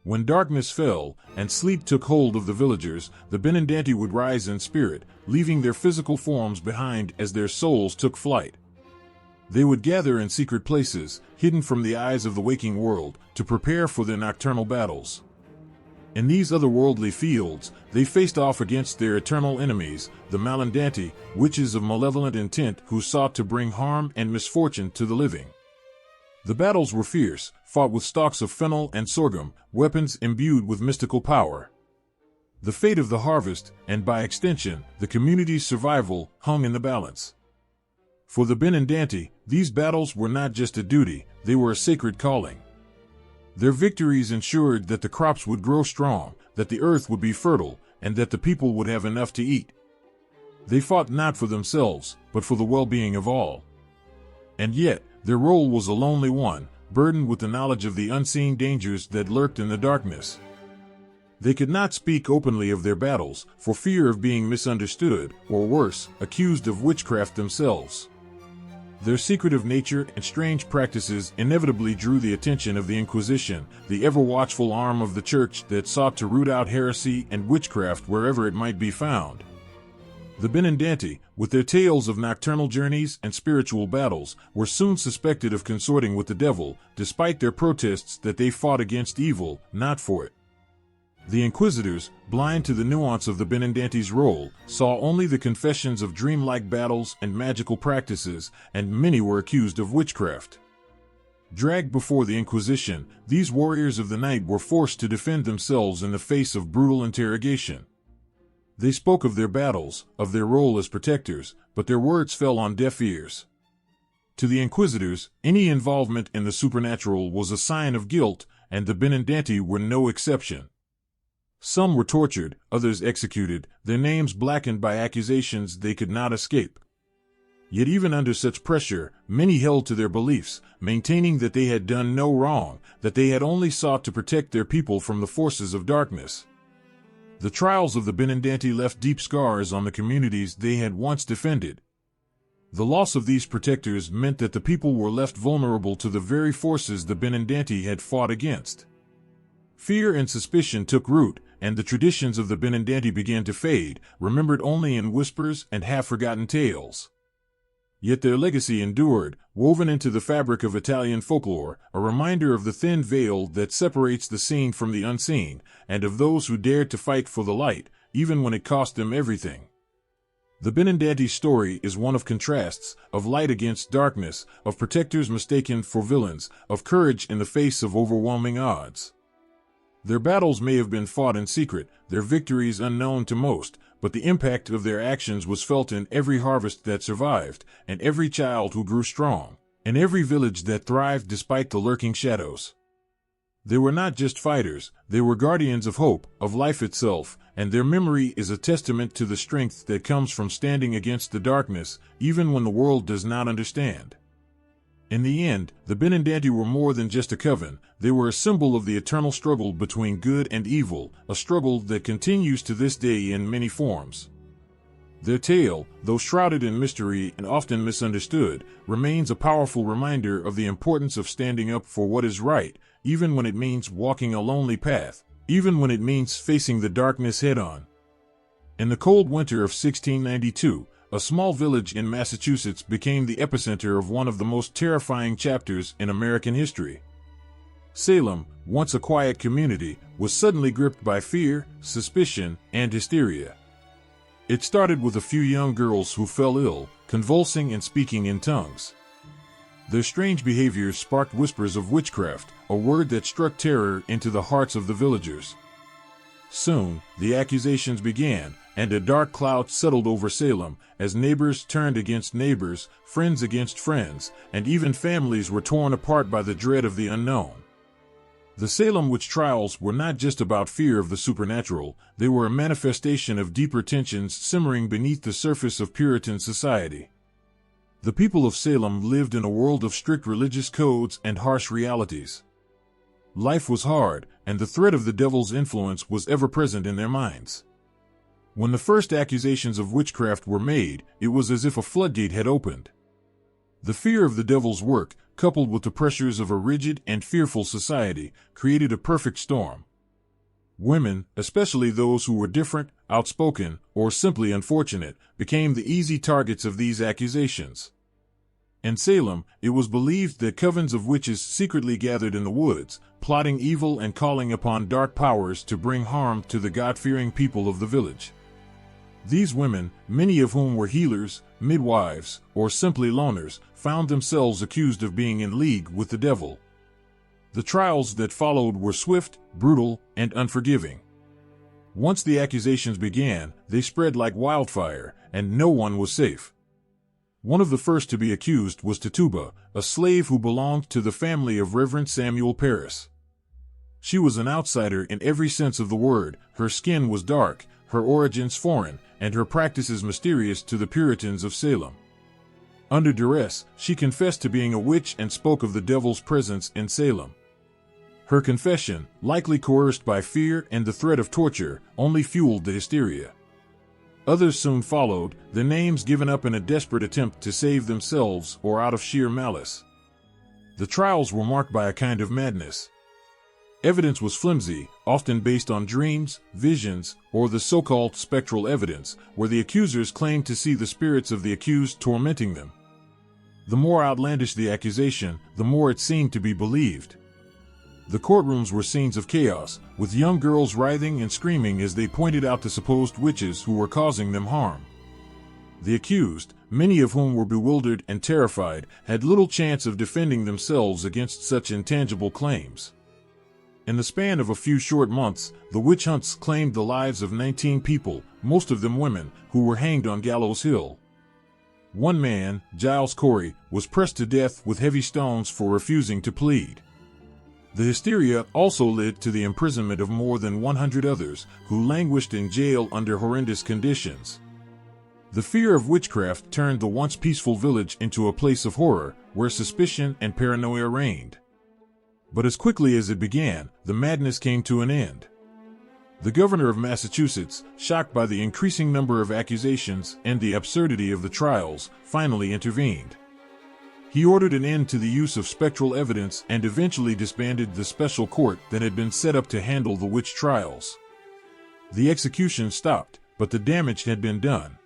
When darkness fell, and sleep took hold of the villagers, the Benandanti would rise in spirit, leaving their physical forms behind as their souls took flight. They would gather in secret places, hidden from the eyes of the waking world, to prepare for their nocturnal battles. In these otherworldly fields, they faced off against their eternal enemies, the Malandanti, witches of malevolent intent who sought to bring harm and misfortune to the living. The battles were fierce, fought with stalks of fennel and sorghum, weapons imbued with mystical power. The fate of the harvest, and by extension, the community's survival, hung in the balance. For the Benandanti, these battles were not just a duty, they were a sacred calling. Their victories ensured that the crops would grow strong, that the earth would be fertile, and that the people would have enough to eat. They fought not for themselves, but for the well-being of all. And yet, their role was a lonely one, burdened with the knowledge of the unseen dangers that lurked in the darkness. They could not speak openly of their battles, for fear of being misunderstood, or worse, accused of witchcraft themselves. Their secretive nature and strange practices inevitably drew the attention of the Inquisition, the ever-watchful arm of the Church that sought to root out heresy and witchcraft wherever it might be found. The Benandanti, with their tales of nocturnal journeys and spiritual battles, were soon suspected of consorting with the devil, despite their protests that they fought against evil, not for it. The inquisitors, blind to the nuance of the Benandanti's role, saw only the confessions of dreamlike battles and magical practices, and many were accused of witchcraft. Dragged before the Inquisition, these warriors of the night were forced to defend themselves in the face of brutal interrogation. They spoke of their battles, of their role as protectors, but their words fell on deaf ears. To the inquisitors, any involvement in the supernatural was a sign of guilt, and the Benandanti were no exception. Some were tortured, others executed, their names blackened by accusations they could not escape. Yet even under such pressure, many held to their beliefs, maintaining that they had done no wrong, that they had only sought to protect their people from the forces of darkness. The trials of the Benandanti left deep scars on the communities they had once defended. The loss of these protectors meant that the people were left vulnerable to the very forces the Benandanti had fought against. Fear and suspicion took root, and the traditions of the Benandanti began to fade, remembered only in whispers and half-forgotten tales. Yet their legacy endured, woven into the fabric of Italian folklore, a reminder of the thin veil that separates the seen from the unseen, and of those who dared to fight for the light, even when it cost them everything. The Benandanti story is one of contrasts, of light against darkness, of protectors mistaken for villains, of courage in the face of overwhelming odds. Their battles may have been fought in secret, their victories unknown to most, but the impact of their actions was felt in every harvest that survived, and every child who grew strong, in every village that thrived despite the lurking shadows. They were not just fighters, they were guardians of hope, of life itself, and their memory is a testament to the strength that comes from standing against the darkness, even when the world does not understand. In the end, the Benandanti were more than just a coven, they were a symbol of the eternal struggle between good and evil, a struggle that continues to this day in many forms. Their tale, though shrouded in mystery and often misunderstood, remains a powerful reminder of the importance of standing up for what is right, even when it means walking a lonely path, even when it means facing the darkness head-on. In the cold winter of 1692, a small village in Massachusetts became the epicenter of one of the most terrifying chapters in American history. Salem, once a quiet community, was suddenly gripped by fear, suspicion, and hysteria. It started with a few young girls who fell ill, convulsing and speaking in tongues. Their strange behaviors sparked whispers of witchcraft, a word that struck terror into the hearts of the villagers. Soon, the accusations began, and a dark cloud settled over Salem as neighbors turned against neighbors, friends against friends, and even families were torn apart by the dread of the unknown. The Salem witch trials were not just about fear of the supernatural, they were a manifestation of deeper tensions simmering beneath the surface of Puritan society. The people of Salem lived in a world of strict religious codes and harsh realities. Life was hard, and the threat of the devil's influence was ever present in their minds. When the first accusations of witchcraft were made, it was as if a floodgate had opened. The fear of the devil's work, coupled with the pressures of a rigid and fearful society, created a perfect storm. Women, especially those who were different, outspoken, or simply unfortunate, became the easy targets of these accusations. In Salem, it was believed that covens of witches secretly gathered in the woods, plotting evil and calling upon dark powers to bring harm to the God-fearing people of the village. These women, many of whom were healers, midwives, or simply loners, found themselves accused of being in league with the devil. The trials that followed were swift, brutal, and unforgiving. Once the accusations began, they spread like wildfire, and no one was safe. One of the first to be accused was Tituba, a slave who belonged to the family of Reverend Samuel Parris. She was an outsider in every sense of the word. Her skin was dark, her origins foreign, and her practices mysterious to the Puritans of Salem. Under duress, she confessed to being a witch and spoke of the devil's presence in Salem. Her confession, likely coerced by fear and the threat of torture, only fueled the hysteria. Others soon followed, their names given up in a desperate attempt to save themselves or out of sheer malice. The trials were marked by a kind of madness. Evidence was flimsy, often based on dreams, visions, or the so-called spectral evidence, where the accusers claimed to see the spirits of the accused tormenting them. The more outlandish the accusation, the more it seemed to be believed. The courtrooms were scenes of chaos, with young girls writhing and screaming as they pointed out the supposed witches who were causing them harm. The accused, many of whom were bewildered and terrified, had little chance of defending themselves against such intangible claims. In the span of a few short months, the witch hunts claimed the lives of 19 people, most of them women, who were hanged on Gallows Hill. One man, Giles Corey, was pressed to death with heavy stones for refusing to plead. The hysteria also led to the imprisonment of more than 100 others, who languished in jail under horrendous conditions. The fear of witchcraft turned the once peaceful village into a place of horror, where suspicion and paranoia reigned. But as quickly as it began, the madness came to an end. The governor of Massachusetts, shocked by the increasing number of accusations and the absurdity of the trials, finally intervened. He ordered an end to the use of spectral evidence and eventually disbanded the special court that had been set up to handle the witch trials. The execution stopped, but the damage had been done.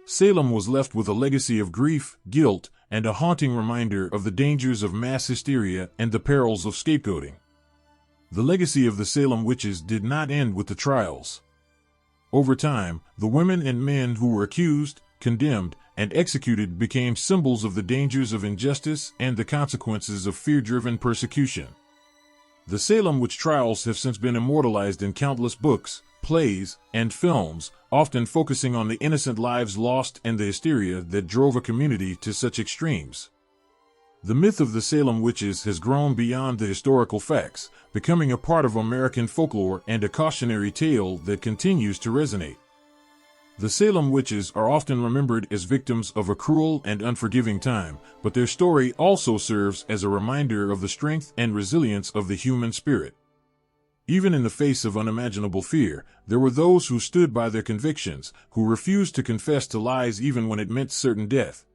Salem was left with a legacy of grief, guilt, and a haunting reminder of the dangers of mass hysteria and the perils of scapegoating. The legacy of the Salem witches did not end with the trials. Over time, the women and men who were accused, condemned, and executed became symbols of the dangers of injustice and the consequences of fear-driven persecution. The Salem witch trials have since been immortalized in countless books, plays, and films, often focusing on the innocent lives lost and the hysteria that drove a community to such extremes. The myth of the Salem witches has grown beyond the historical facts, becoming a part of American folklore and a cautionary tale that continues to resonate. The Salem witches are often remembered as victims of a cruel and unforgiving time, but their story also serves as a reminder of the strength and resilience of the human spirit. Even in the face of unimaginable fear, there were those who stood by their convictions, who refused to confess to lies even when it meant certain death.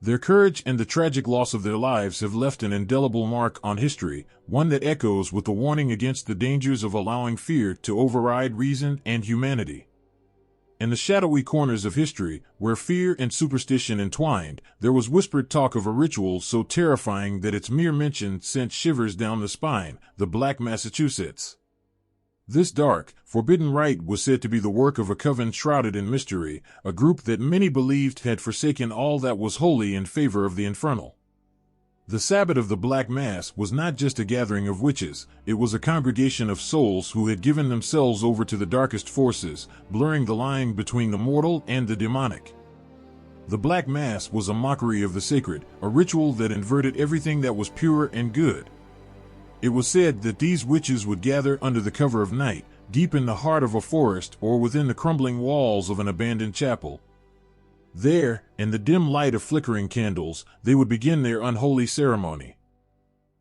Their courage and the tragic loss of their lives have left an indelible mark on history, one that echoes with the warning against the dangers of allowing fear to override reason and humanity. In the shadowy corners of history, where fear and superstition entwined, there was whispered talk of a ritual so terrifying that its mere mention sent shivers down the spine: the Black Massachusetts. This dark, forbidden rite was said to be the work of a coven shrouded in mystery, a group that many believed had forsaken all that was holy in favor of the infernal. The Sabbath of the Black Mass was not just a gathering of witches, it was a congregation of souls who had given themselves over to the darkest forces, blurring the line between the mortal and the demonic. The Black Mass was a mockery of the sacred, a ritual that inverted everything that was pure and good. It was said that these witches would gather under the cover of night, deep in the heart of a forest or within the crumbling walls of an abandoned chapel. There, in the dim light of flickering candles, they would begin their unholy ceremony.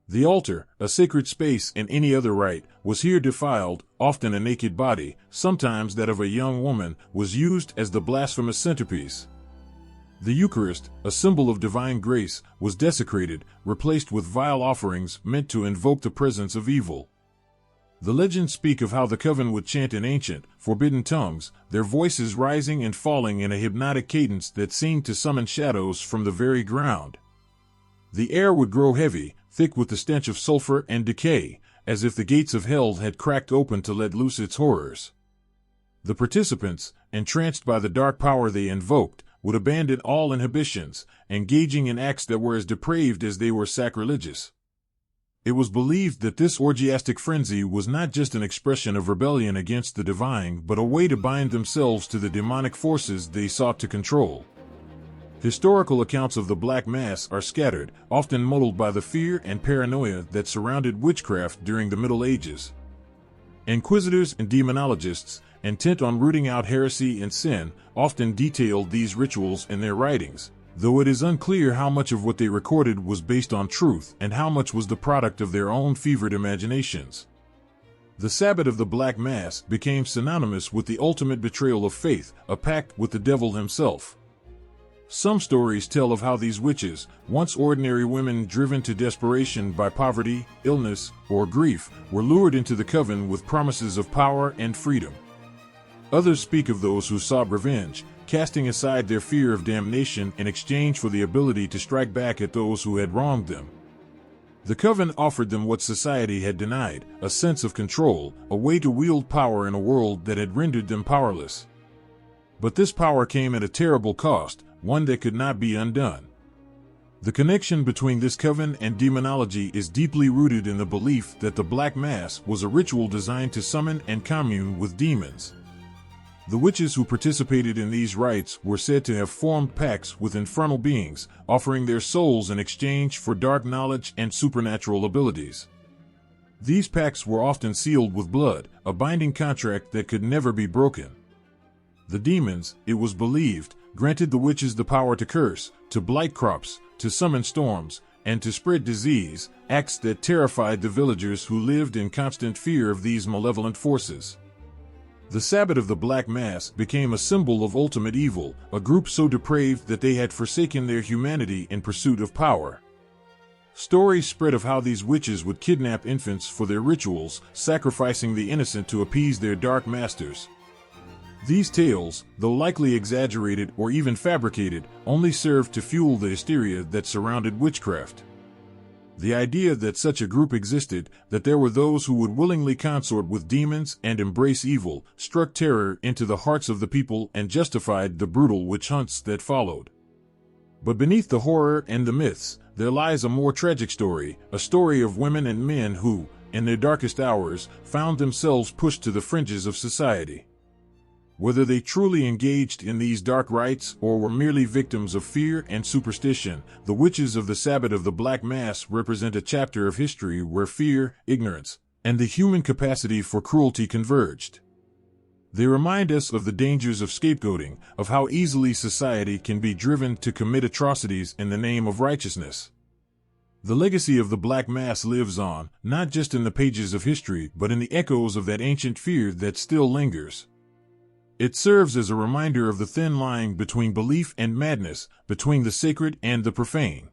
The altar, a sacred space in any other rite, was here defiled. Often a naked body, sometimes that of a young woman, was used as the blasphemous centerpiece. The Eucharist, a symbol of divine grace, was desecrated, replaced with vile offerings meant to invoke the presence of evil. The legends speak of how the coven would chant in ancient, forbidden tongues, their voices rising and falling in a hypnotic cadence that seemed to summon shadows from the very ground. The air would grow heavy, thick with the stench of sulfur and decay, as if the gates of hell had cracked open to let loose its horrors. The participants, entranced by the dark power they invoked, would abandon all inhibitions, engaging in acts that were as depraved as they were sacrilegious. It was believed that this orgiastic frenzy was not just an expression of rebellion against the divine, but a way to bind themselves to the demonic forces they sought to control. Historical accounts of the Black Mass are scattered, often muddled by the fear and paranoia that surrounded witchcraft during the Middle Ages. Inquisitors and demonologists, intent on rooting out heresy and sin, often detailed these rituals in their writings, though it is unclear how much of what they recorded was based on truth and how much was the product of their own fevered imaginations. The Sabbath of the Black Mass became synonymous with the ultimate betrayal of faith, a pact with the devil himself. Some stories tell of how these witches, once ordinary women driven to desperation by poverty, illness, or grief, were lured into the coven with promises of power and freedom. Others speak of those who sought revenge, casting aside their fear of damnation in exchange for the ability to strike back at those who had wronged them. The coven offered them what society had denied, a sense of control, a way to wield power in a world that had rendered them powerless. But this power came at a terrible cost, one that could not be undone. The connection between this coven and demonology is deeply rooted in the belief that the Black Mass was a ritual designed to summon and commune with demons. The witches who participated in these rites were said to have formed pacts with infernal beings, offering their souls in exchange for dark knowledge and supernatural abilities. These pacts were often sealed with blood, a binding contract that could never be broken. The demons, it was believed, granted the witches the power to curse, to blight crops, to summon storms, and to spread disease, acts that terrified the villagers who lived in constant fear of these malevolent forces. The Sabbath of the Black Mass became a symbol of ultimate evil, a group so depraved that they had forsaken their humanity in pursuit of power. Stories spread of how these witches would kidnap infants for their rituals, sacrificing the innocent to appease their dark masters. These tales, though likely exaggerated or even fabricated, only served to fuel the hysteria that surrounded witchcraft. The idea that such a group existed, that there were those who would willingly consort with demons and embrace evil, struck terror into the hearts of the people and justified the brutal witch hunts that followed. But beneath the horror and the myths, there lies a more tragic story, a story of women and men who, in their darkest hours, found themselves pushed to the fringes of society. Whether they truly engaged in these dark rites or were merely victims of fear and superstition, the witches of the Sabbath of the Black Mass represent a chapter of history where fear, ignorance, and the human capacity for cruelty converged. They remind us of the dangers of scapegoating, of how easily society can be driven to commit atrocities in the name of righteousness. The legacy of the Black Mass lives on, not just in the pages of history, but in the echoes of that ancient fear that still lingers. It serves as a reminder of the thin line between belief and madness, between the sacred and the profane.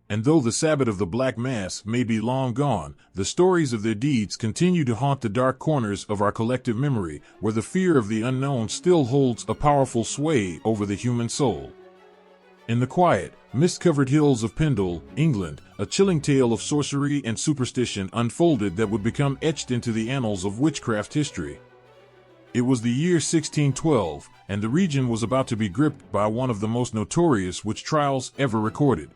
And though the Sabbath of the Black Mass may be long gone, the stories of their deeds continue to haunt the dark corners of our collective memory, where the fear of the unknown still holds a powerful sway over the human soul. In the quiet, mist-covered hills of Pendle, England, a chilling tale of sorcery and superstition unfolded that would become etched into the annals of witchcraft history. It was the year 1612, and the region was about to be gripped by one of the most notorious witch trials ever recorded.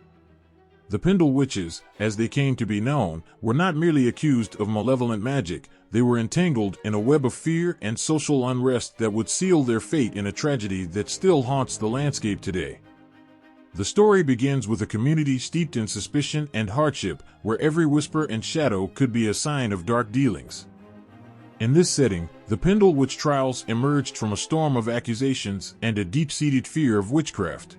The Pendle witches, as they came to be known, were not merely accused of malevolent magic, they were entangled in a web of fear and social unrest that would seal their fate in a tragedy that still haunts the landscape today. The story begins with a community steeped in suspicion and hardship, where every whisper and shadow could be a sign of dark dealings. In this setting, the Pendle witch trials emerged from a storm of accusations and a deep-seated fear of witchcraft.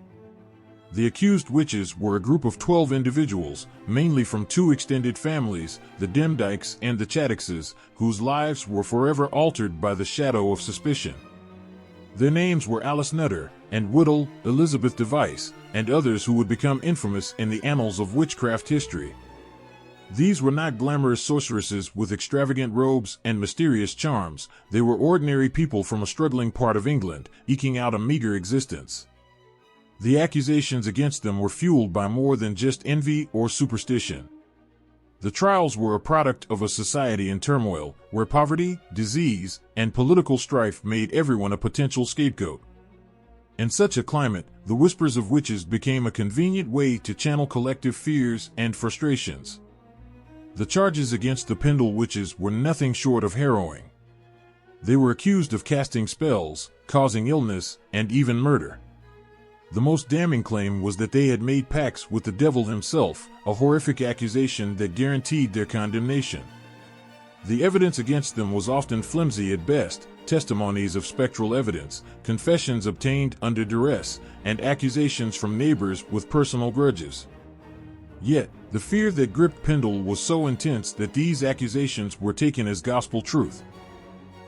The accused witches were a group of 12 individuals, mainly from two extended families, the Demdikes and the Chattixes, whose lives were forever altered by the shadow of suspicion. Their names were Alice Nutter and Whittle, Elizabeth Device, and others who would become infamous in the annals of witchcraft history. These were not glamorous sorceresses with extravagant robes and mysterious charms. They were ordinary people from a struggling part of England, eking out a meager existence. The accusations against them were fueled by more than just envy or superstition. The trials were a product of a society in turmoil, where poverty, disease, and political strife made everyone a potential scapegoat. In such a climate, the whispers of witches became a convenient way to channel collective fears and frustrations. The charges against the Pendle witches were nothing short of harrowing. They were accused of casting spells, causing illness, and even murder. The most damning claim was that they had made pacts with the devil himself, a horrific accusation that guaranteed their condemnation. The evidence against them was often flimsy at best: testimonies of spectral evidence, confessions obtained under duress, and accusations from neighbors with personal grudges. Yet, the fear that gripped Pendle was so intense that these accusations were taken as gospel truth.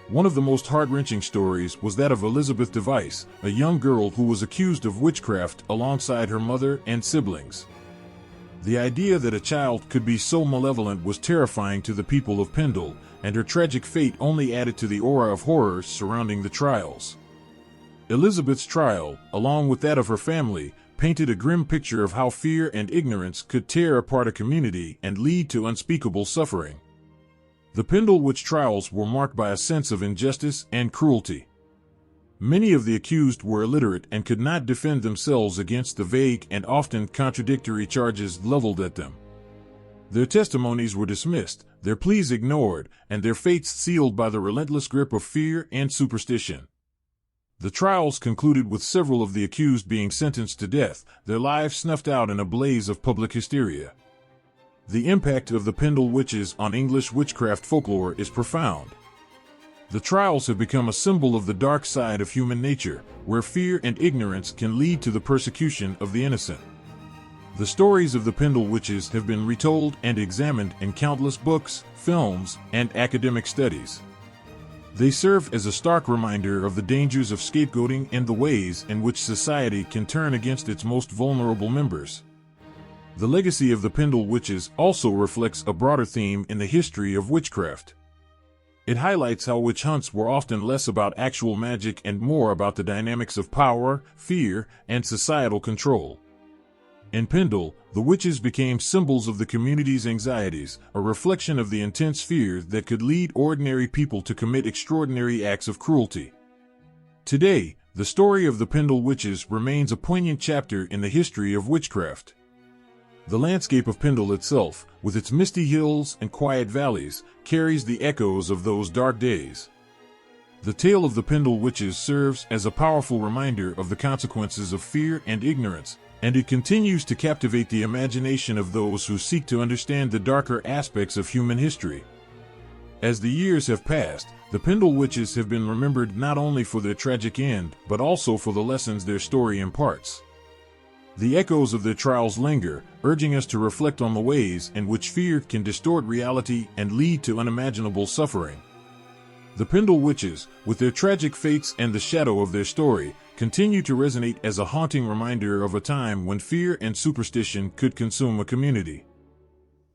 One of the most heart-wrenching stories was that of Elizabeth Device, a young girl who was accused of witchcraft alongside her mother and siblings. The idea that a child could be so malevolent was terrifying to the people of Pendle, and her tragic fate only added to the aura of horror surrounding the trials. Elizabeth's trial, along with that of her family, painted a grim picture of how fear and ignorance could tear apart a community and lead to unspeakable suffering. The Pendle witch trials were marked by a sense of injustice and cruelty. Many of the accused were illiterate and could not defend themselves against the vague and often contradictory charges leveled at them. Their testimonies were dismissed, their pleas ignored, and their fates sealed by the relentless grip of fear and superstition. The trials concluded with several of the accused being sentenced to death, their lives snuffed out in a blaze of public hysteria. The impact of the Pendle witches on English witchcraft folklore is profound. The trials have become a symbol of the dark side of human nature, where fear and ignorance can lead to the persecution of the innocent. The stories of the Pendle witches have been retold and examined in countless books, films, and academic studies. They serve as a stark reminder of the dangers of scapegoating and the ways in which society can turn against its most vulnerable members. The legacy of the Pendle witches also reflects a broader theme in the history of witchcraft. It highlights how witch hunts were often less about actual magic and more about the dynamics of power, fear, and societal control. In Pendle, the witches became symbols of the community's anxieties, a reflection of the intense fear that could lead ordinary people to commit extraordinary acts of cruelty. Today, the story of the Pendle witches remains a poignant chapter in the history of witchcraft. The landscape of Pendle itself, with its misty hills and quiet valleys, carries the echoes of those dark days. The tale of the Pendle witches serves as a powerful reminder of the consequences of fear and ignorance, and it continues to captivate the imagination of those who seek to understand the darker aspects of human history. As the years have passed, the Pendle witches have been remembered not only for their tragic end, but also for the lessons their story imparts. The echoes of their trials linger, urging us to reflect on the ways in which fear can distort reality and lead to unimaginable suffering. The Pendle witches, with their tragic fates and the shadow of their story, continue to resonate as a haunting reminder of a time when fear and superstition could consume a community.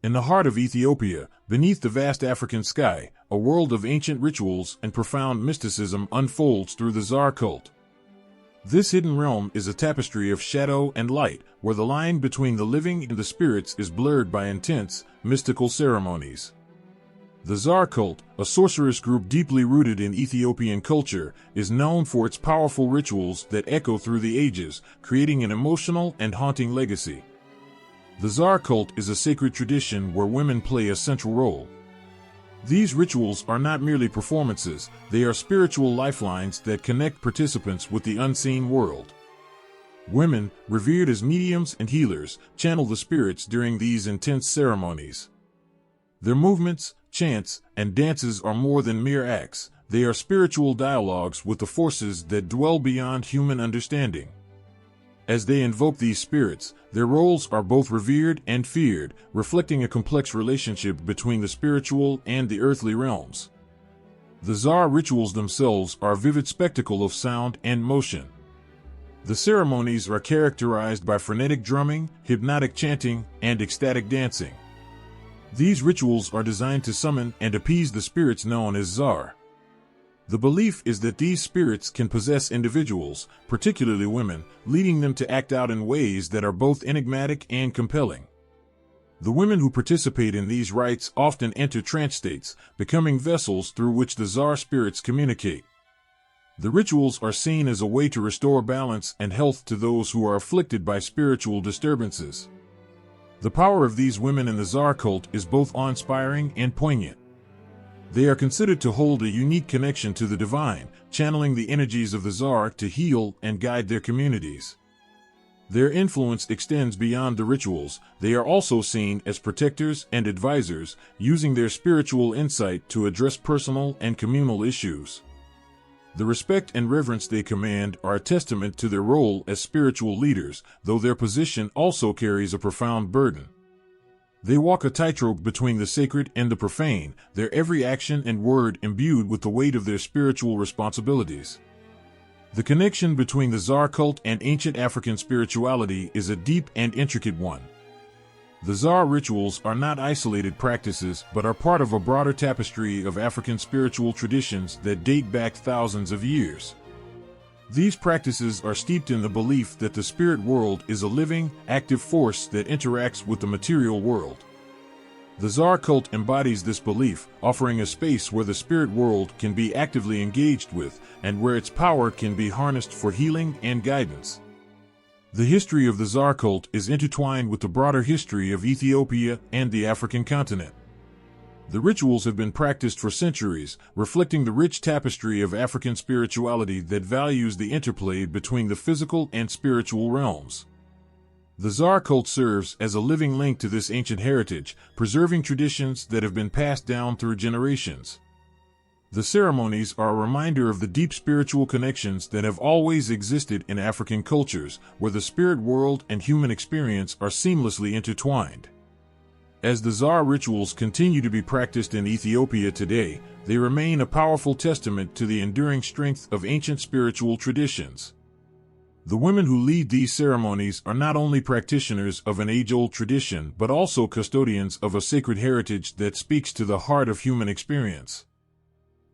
In the heart of Ethiopia, beneath the vast African sky, a world of ancient rituals and profound mysticism unfolds through the Zar cult. This hidden realm is a tapestry of shadow and light, where the line between the living and the spirits is blurred by intense, mystical ceremonies. The Zar cult, a sorceress group deeply rooted in Ethiopian culture, is known for its powerful rituals that echo through the ages, creating an emotional and haunting legacy. The Zar cult is a sacred tradition where women play a central role. These rituals are not merely performances, they are spiritual lifelines that connect participants with the unseen world. Women, revered as mediums and healers, channel the spirits during these intense ceremonies. Their movements, chants, and dances are more than mere acts. They are spiritual dialogues with the forces that dwell beyond human understanding. As they invoke these spirits, their roles are both revered and feared, reflecting a complex relationship between the spiritual and the earthly realms. The Tsar rituals themselves are a vivid spectacle of sound and motion. The ceremonies are characterized by frenetic drumming, hypnotic chanting, and ecstatic dancing. These rituals are designed to summon and appease the spirits known as Tsar. The belief is that these spirits can possess individuals, particularly women, leading them to act out in ways that are both enigmatic and compelling. The women who participate in these rites often enter trance states, becoming vessels through which the Tsar spirits communicate. The rituals are seen as a way to restore balance and health to those who are afflicted by spiritual disturbances. The power of these women in the Tsar cult is both awe-inspiring and poignant. They are considered to hold a unique connection to the divine, channeling the energies of the Tsar to heal and guide their communities. Their influence extends beyond the rituals. They are also seen as protectors and advisors, using their spiritual insight to address personal and communal issues. The respect and reverence they command are a testament to their role as spiritual leaders, though their position also carries a profound burden. They walk a tightrope between the sacred and the profane, their every action and word imbued with the weight of their spiritual responsibilities. The connection between the Tsar cult and ancient African spirituality is a deep and intricate one. The Tsar rituals are not isolated practices but are part of a broader tapestry of African spiritual traditions that date back thousands of years. These practices are steeped in the belief that the spirit world is a living, active force that interacts with the material world. The Tsar cult embodies this belief, offering a space where the spirit world can be actively engaged with, and where its power can be harnessed for healing and guidance. The history of the Tsar cult is intertwined with the broader history of Ethiopia and the African continent. The rituals have been practiced for centuries, reflecting the rich tapestry of African spirituality that values the interplay between the physical and spiritual realms. The Tsar cult serves as a living link to this ancient heritage, preserving traditions that have been passed down through generations. The ceremonies are a reminder of the deep spiritual connections that have always existed in African cultures, where the spirit world and human experience are seamlessly intertwined. As the Tsar rituals continue to be practiced in Ethiopia today, they remain a powerful testament to the enduring strength of ancient spiritual traditions. The women who lead these ceremonies are not only practitioners of an age-old tradition but also custodians of a sacred heritage that speaks to the heart of human experience.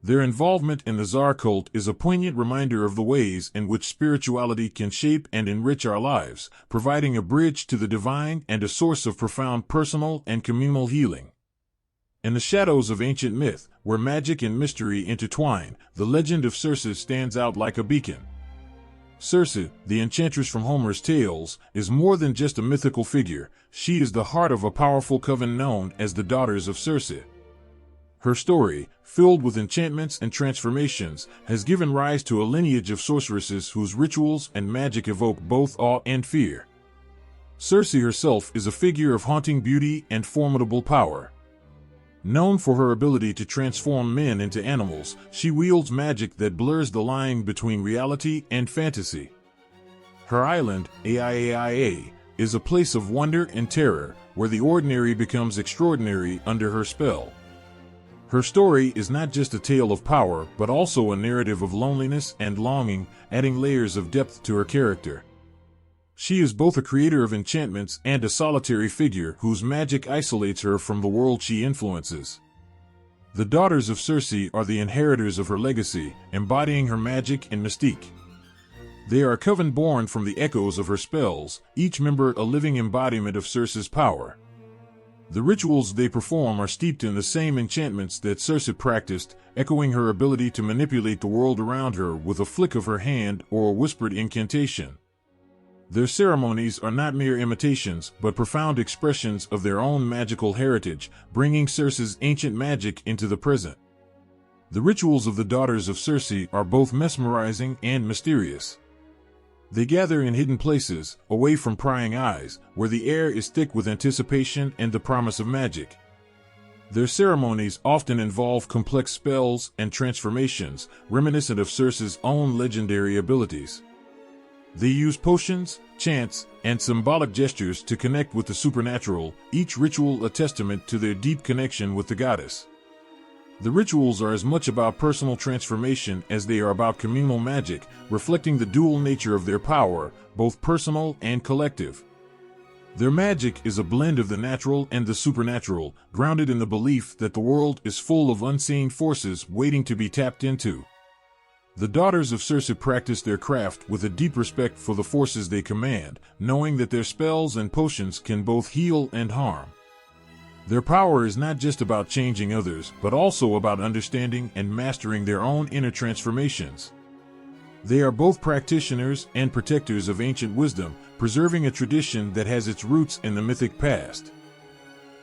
Their involvement in the Tsar cult is a poignant reminder of the ways in which spirituality can shape and enrich our lives, providing a bridge to the divine and a source of profound personal and communal healing. In the shadows of ancient myth, where magic and mystery intertwine, the legend of Circe stands out like a beacon. Circe, the enchantress from Homer's tales, is more than just a mythical figure. She is the heart of a powerful coven known as the Daughters of Circe. Her story, filled with enchantments and transformations, has given rise to a lineage of sorceresses whose rituals and magic evoke both awe and fear. Circe herself is a figure of haunting beauty and formidable power. Known for her ability to transform men into animals, she wields magic that blurs the line between reality and fantasy. Her island, Aiaia, is a place of wonder and terror, where the ordinary becomes extraordinary under her spell. Her story is not just a tale of power, but also a narrative of loneliness and longing, adding layers of depth to her character. She is both a creator of enchantments and a solitary figure whose magic isolates her from the world she influences. The Daughters of Circe are the inheritors of her legacy, embodying her magic and mystique. They are a coven born from the echoes of her spells, each member a living embodiment of Circe's power. The rituals they perform are steeped in the same enchantments that Circe practiced, echoing her ability to manipulate the world around her with a flick of her hand or a whispered incantation. Their ceremonies are not mere imitations, but profound expressions of their own magical heritage, bringing Circe's ancient magic into the present. The rituals of the Daughters of Circe are both mesmerizing and mysterious. They gather in hidden places, away from prying eyes, where the air is thick with anticipation and the promise of magic. Their ceremonies often involve complex spells and transformations, reminiscent of Circe's own legendary abilities. They use potions, chants, and symbolic gestures to connect with the supernatural, each ritual a testament to their deep connection with the goddess. The rituals are as much about personal transformation as they are about communal magic, reflecting the dual nature of their power, both personal and collective. Their magic is a blend of the natural and the supernatural, grounded in the belief that the world is full of unseen forces waiting to be tapped into. The daughters of Circe practice their craft with a deep respect for the forces they command, knowing that their spells and potions can both heal and harm. Their power is not just about changing others, but also about understanding and mastering their own inner transformations. They are both practitioners and protectors of ancient wisdom, preserving a tradition that has its roots in the mythic past.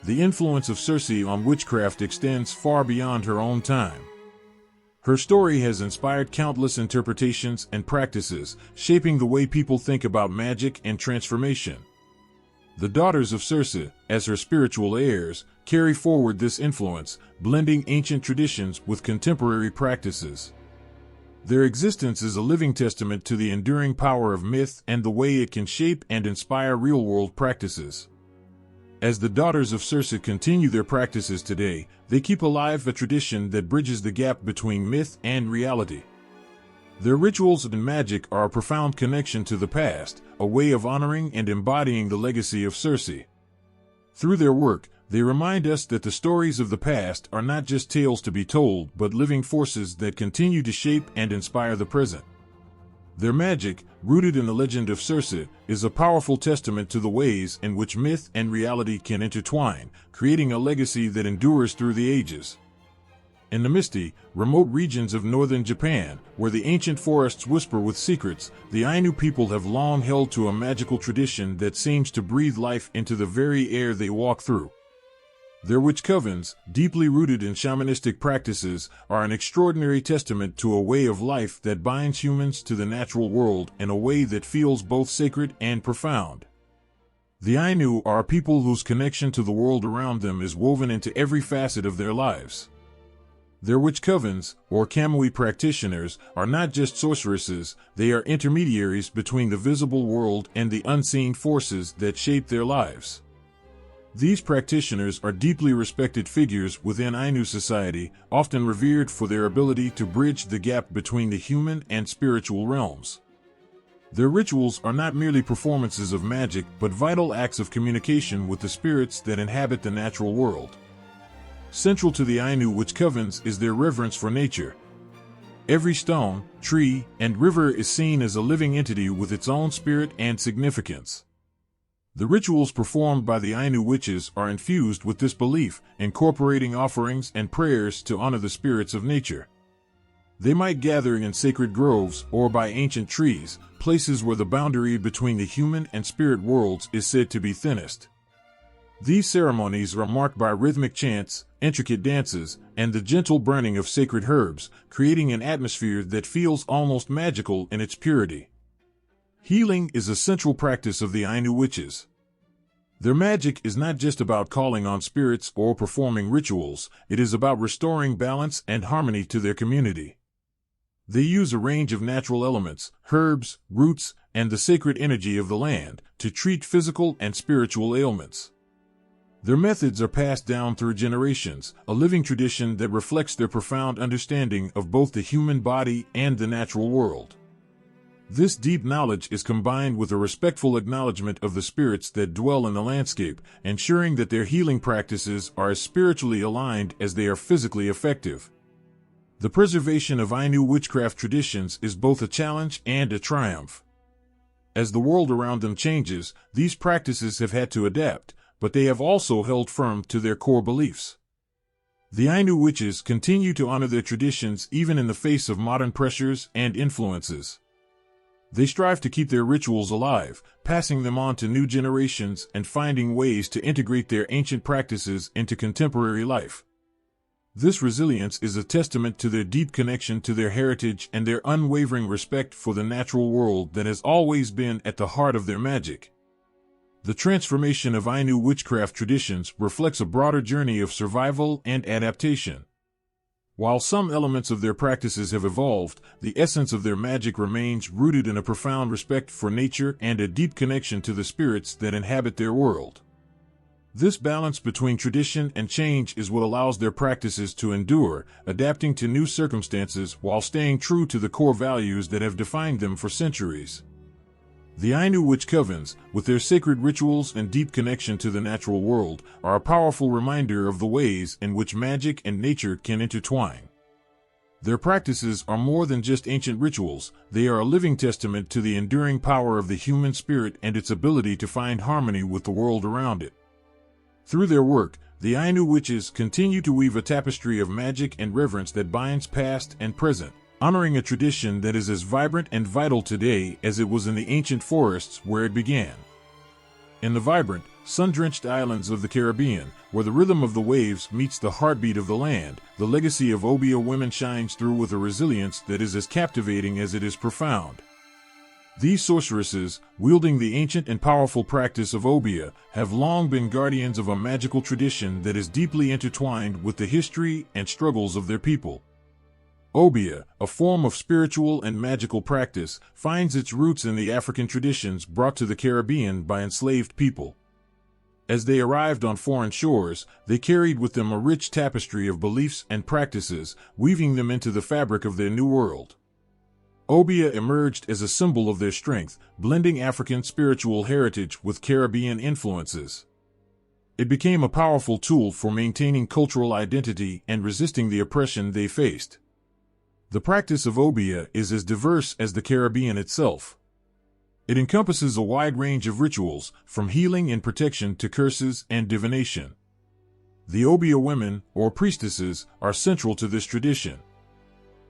The influence of Circe on witchcraft extends far beyond her own time. Her story has inspired countless interpretations and practices, shaping the way people think about magic and transformation. The daughters of Circe, as her spiritual heirs, carry forward this influence, blending ancient traditions with contemporary practices. Their existence is a living testament to the enduring power of myth and the way it can shape and inspire real-world practices. As the daughters of Circe continue their practices today, they keep alive a tradition that bridges the gap between myth and reality. Their rituals and magic are a profound connection to the past, a way of honoring and embodying the legacy of Circe. Through their work, they remind us that the stories of the past are not just tales to be told, but living forces that continue to shape and inspire the present. Their magic, rooted in the legend of Circe, is a powerful testament to the ways in which myth and reality can intertwine, creating a legacy that endures through the ages. In the misty, remote regions of northern Japan, where the ancient forests whisper with secrets, the Ainu people have long held to a magical tradition that seems to breathe life into the very air they walk through. Their witch covens, deeply rooted in shamanistic practices, are an extraordinary testament to a way of life that binds humans to the natural world in a way that feels both sacred and profound. The Ainu are a people whose connection to the world around them is woven into every facet of their lives. Their witch covens, or kamui practitioners, are not just sorceresses, they are intermediaries between the visible world and the unseen forces that shape their lives. These practitioners are deeply respected figures within Ainu society, often revered for their ability to bridge the gap between the human and spiritual realms. Their rituals are not merely performances of magic, but vital acts of communication with the spirits that inhabit the natural world. Central to the Ainu witch covens is their reverence for nature. Every stone, tree, and river is seen as a living entity with its own spirit and significance. The rituals performed by the Ainu witches are infused with this belief, incorporating offerings and prayers to honor the spirits of nature. They might gather in sacred groves or by ancient trees, places where the boundary between the human and spirit worlds is said to be thinnest. These ceremonies are marked by rhythmic chants, intricate dances, and the gentle burning of sacred herbs, creating an atmosphere that feels almost magical in its purity. Healing is a central practice of the Ainu witches. Their magic is not just about calling on spirits or performing rituals, it is about restoring balance and harmony to their community. They use a range of natural elements, herbs, roots, and the sacred energy of the land, to treat physical and spiritual ailments. Their methods are passed down through generations, a living tradition that reflects their profound understanding of both the human body and the natural world. This deep knowledge is combined with a respectful acknowledgement of the spirits that dwell in the landscape, ensuring that their healing practices are as spiritually aligned as they are physically effective. The preservation of Ainu witchcraft traditions is both a challenge and a triumph. As the world around them changes, these practices have had to adapt, but they have also held firm to their core beliefs. The Ainu witches continue to honor their traditions even in the face of modern pressures and influences. They strive to keep their rituals alive, passing them on to new generations and finding ways to integrate their ancient practices into contemporary life. This resilience is a testament to their deep connection to their heritage and their unwavering respect for the natural world that has always been at the heart of their magic. The transformation of Ainu witchcraft traditions reflects a broader journey of survival and adaptation. While some elements of their practices have evolved, the essence of their magic remains rooted in a profound respect for nature and a deep connection to the spirits that inhabit their world. This balance between tradition and change is what allows their practices to endure, adapting to new circumstances while staying true to the core values that have defined them for centuries. The Ainu witch covens, with their sacred rituals and deep connection to the natural world, are a powerful reminder of the ways in which magic and nature can intertwine. Their practices are more than just ancient rituals, they are a living testament to the enduring power of the human spirit and its ability to find harmony with the world around it. Through their work, the Ainu witches continue to weave a tapestry of magic and reverence that binds past and present, honoring a tradition that is as vibrant and vital today as it was in the ancient forests where it began. In the vibrant, sun-drenched islands of the Caribbean, where the rhythm of the waves meets the heartbeat of the land, the legacy of Obeah women shines through with a resilience that is as captivating as it is profound. These sorceresses, wielding the ancient and powerful practice of Obeah, have long been guardians of a magical tradition that is deeply intertwined with the history and struggles of their people. Obeah, a form of spiritual and magical practice, finds its roots in the African traditions brought to the Caribbean by enslaved people. As they arrived on foreign shores, they carried with them a rich tapestry of beliefs and practices, weaving them into the fabric of their new world. Obeah emerged as a symbol of their strength, blending African spiritual heritage with Caribbean influences. It became a powerful tool for maintaining cultural identity and resisting the oppression they faced. The practice of Obeah is as diverse as the Caribbean itself. It encompasses a wide range of rituals, from healing and protection to curses and divination. The Obeah women, or priestesses, are central to this tradition.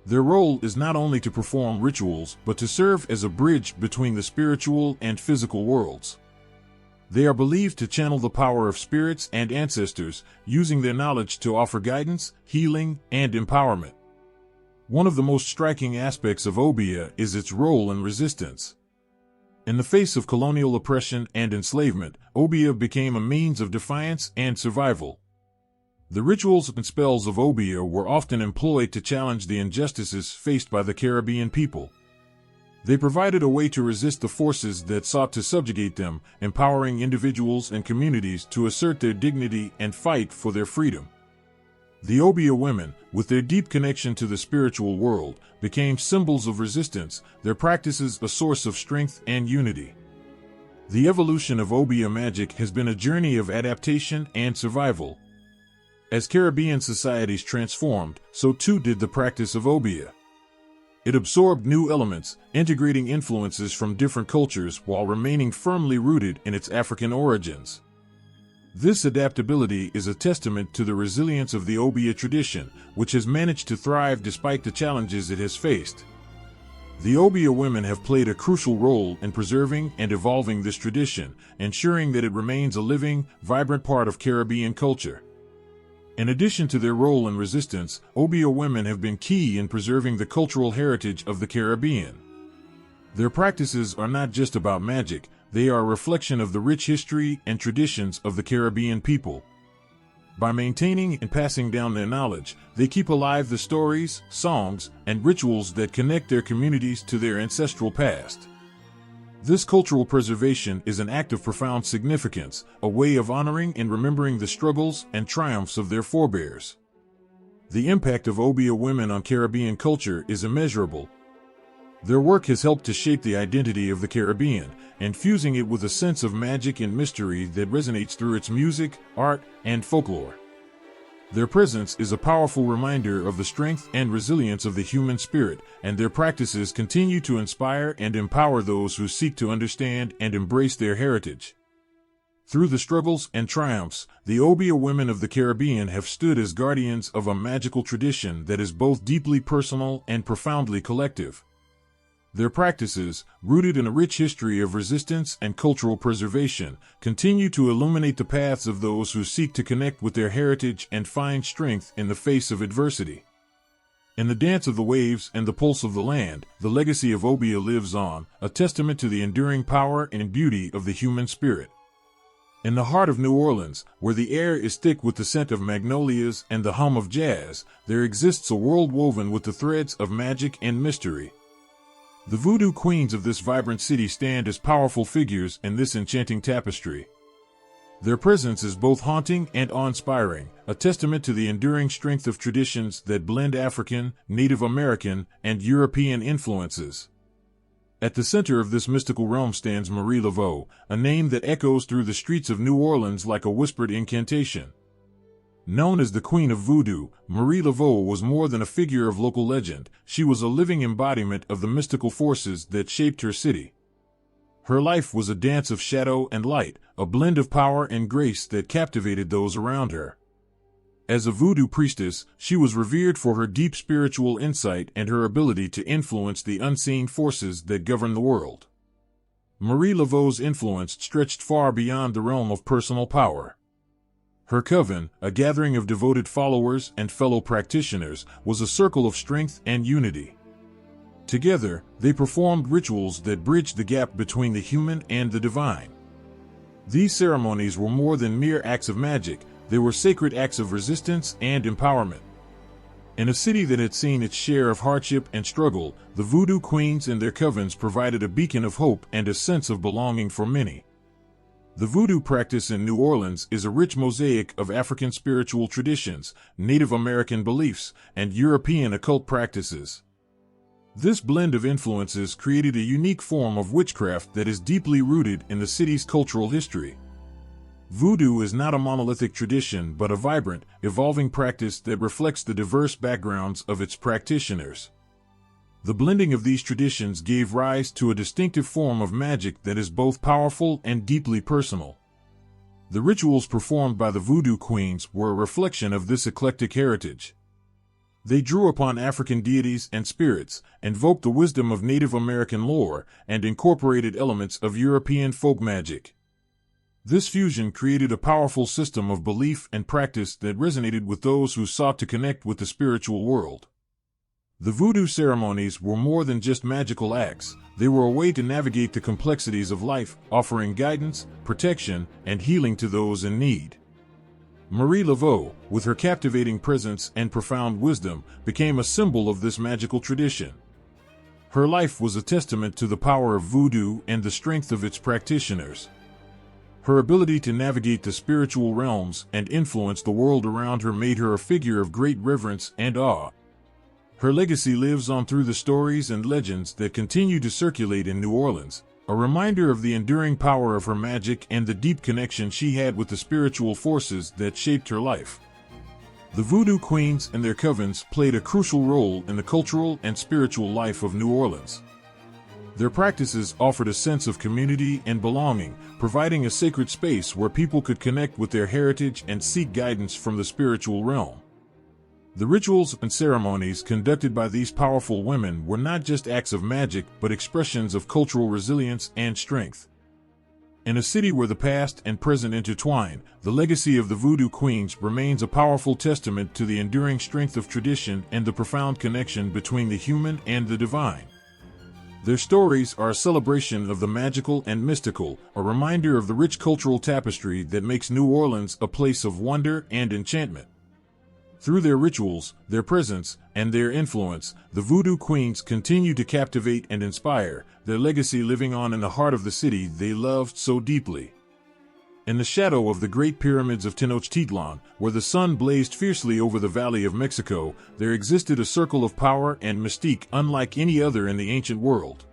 Their role is not only to perform rituals, but to serve as a bridge between the spiritual and physical worlds. They are believed to channel the power of spirits and ancestors, using their knowledge to offer guidance, healing, and empowerment. One of the most striking aspects of Obeah is its role in resistance. In the face of colonial oppression and enslavement, Obeah became a means of defiance and survival. The rituals and spells of Obeah were often employed to challenge the injustices faced by the Caribbean people. They provided a way to resist the forces that sought to subjugate them, empowering individuals and communities to assert their dignity and fight for their freedom. The Obeah women, with their deep connection to the spiritual world, became symbols of resistance, their practices a source of strength and unity. The evolution of Obeah magic has been a journey of adaptation and survival. As Caribbean societies transformed, so too did the practice of Obeah. It absorbed new elements, integrating influences from different cultures while remaining firmly rooted in its African origins. This adaptability is a testament to the resilience of the Obeah tradition, which has managed to thrive despite the challenges it has faced. The Obeah women have played a crucial role in preserving and evolving this tradition, ensuring that it remains a living, vibrant part of Caribbean culture. In addition to their role in resistance, Obeah women have been key in preserving the cultural heritage of the Caribbean. Their practices are not just about magic, they are a reflection of the rich history and traditions of the Caribbean people. By maintaining and passing down their knowledge, they keep alive the stories, songs, and rituals that connect their communities to their ancestral past. This cultural preservation is an act of profound significance, a way of honoring and remembering the struggles and triumphs of their forebears. The impact of Obeah women on Caribbean culture is immeasurable. Their work has helped to shape the identity of the Caribbean, infusing it with a sense of magic and mystery that resonates through its music, art, and folklore. Their presence is a powerful reminder of the strength and resilience of the human spirit, and their practices continue to inspire and empower those who seek to understand and embrace their heritage. Through the struggles and triumphs, the Obeah women of the Caribbean have stood as guardians of a magical tradition that is both deeply personal and profoundly collective. Their practices, rooted in a rich history of resistance and cultural preservation, continue to illuminate the paths of those who seek to connect with their heritage and find strength in the face of adversity. In the dance of the waves and the pulse of the land, the legacy of Obia lives on, a testament to the enduring power and beauty of the human spirit. In the heart of New Orleans, where the air is thick with the scent of magnolias and the hum of jazz, there exists a world woven with the threads of magic and mystery. The voodoo queens of this vibrant city stand as powerful figures in this enchanting tapestry. Their presence is both haunting and awe-inspiring, a testament to the enduring strength of traditions that blend African, Native American, and European influences. At the center of this mystical realm stands Marie Laveau, a name that echoes through the streets of New Orleans like a whispered incantation. Known as the Queen of Voodoo, Marie Laveau was more than a figure of local legend. She was a living embodiment of the mystical forces that shaped her city. Her life was a dance of shadow and light, a blend of power and grace that captivated those around her. As a voodoo priestess, she was revered for her deep spiritual insight and her ability to influence the unseen forces that govern the world. Marie Laveau's influence stretched far beyond the realm of personal power. Her coven, a gathering of devoted followers and fellow practitioners, was a circle of strength and unity. Together, they performed rituals that bridged the gap between the human and the divine. These ceremonies were more than mere acts of magic, they were sacred acts of resistance and empowerment. In a city that had seen its share of hardship and struggle, the voodoo queens and their covens provided a beacon of hope and a sense of belonging for many. The voodoo practice in New Orleans is a rich mosaic of African spiritual traditions, Native American beliefs, and European occult practices. This blend of influences created a unique form of witchcraft that is deeply rooted in the city's cultural history. Voodoo is not a monolithic tradition but a vibrant, evolving practice that reflects the diverse backgrounds of its practitioners. The blending of these traditions gave rise to a distinctive form of magic that is both powerful and deeply personal. The rituals performed by the voodoo queens were a reflection of this eclectic heritage. They drew upon African deities and spirits, invoked the wisdom of Native American lore, and incorporated elements of European folk magic. This fusion created a powerful system of belief and practice that resonated with those who sought to connect with the spiritual world. The voodoo ceremonies were more than just magical acts, they were a way to navigate the complexities of life, offering guidance, protection, and healing to those in need. Marie Laveau, with her captivating presence and profound wisdom, became a symbol of this magical tradition. Her life was a testament to the power of voodoo and the strength of its practitioners. Her ability to navigate the spiritual realms and influence the world around her made her a figure of great reverence and awe. Her legacy lives on through the stories and legends that continue to circulate in New Orleans, a reminder of the enduring power of her magic and the deep connection she had with the spiritual forces that shaped her life. The voodoo queens and their covens played a crucial role in the cultural and spiritual life of New Orleans. Their practices offered a sense of community and belonging, providing a sacred space where people could connect with their heritage and seek guidance from the spiritual realm. The rituals and ceremonies conducted by these powerful women were not just acts of magic but expressions of cultural resilience and strength. In a city where the past and present intertwine, the legacy of the voodoo queens remains a powerful testament to the enduring strength of tradition and the profound connection between the human and the divine. Their stories are a celebration of the magical and mystical, a reminder of the rich cultural tapestry that makes New Orleans a place of wonder and enchantment. Through their rituals, their presence, and their influence, the voodoo queens continue to captivate and inspire, their legacy living on in the heart of the city they loved so deeply. In the shadow of the great pyramids of Tenochtitlan, where the sun blazed fiercely over the Valley of Mexico, there existed a circle of power and mystique unlike any other in the ancient world.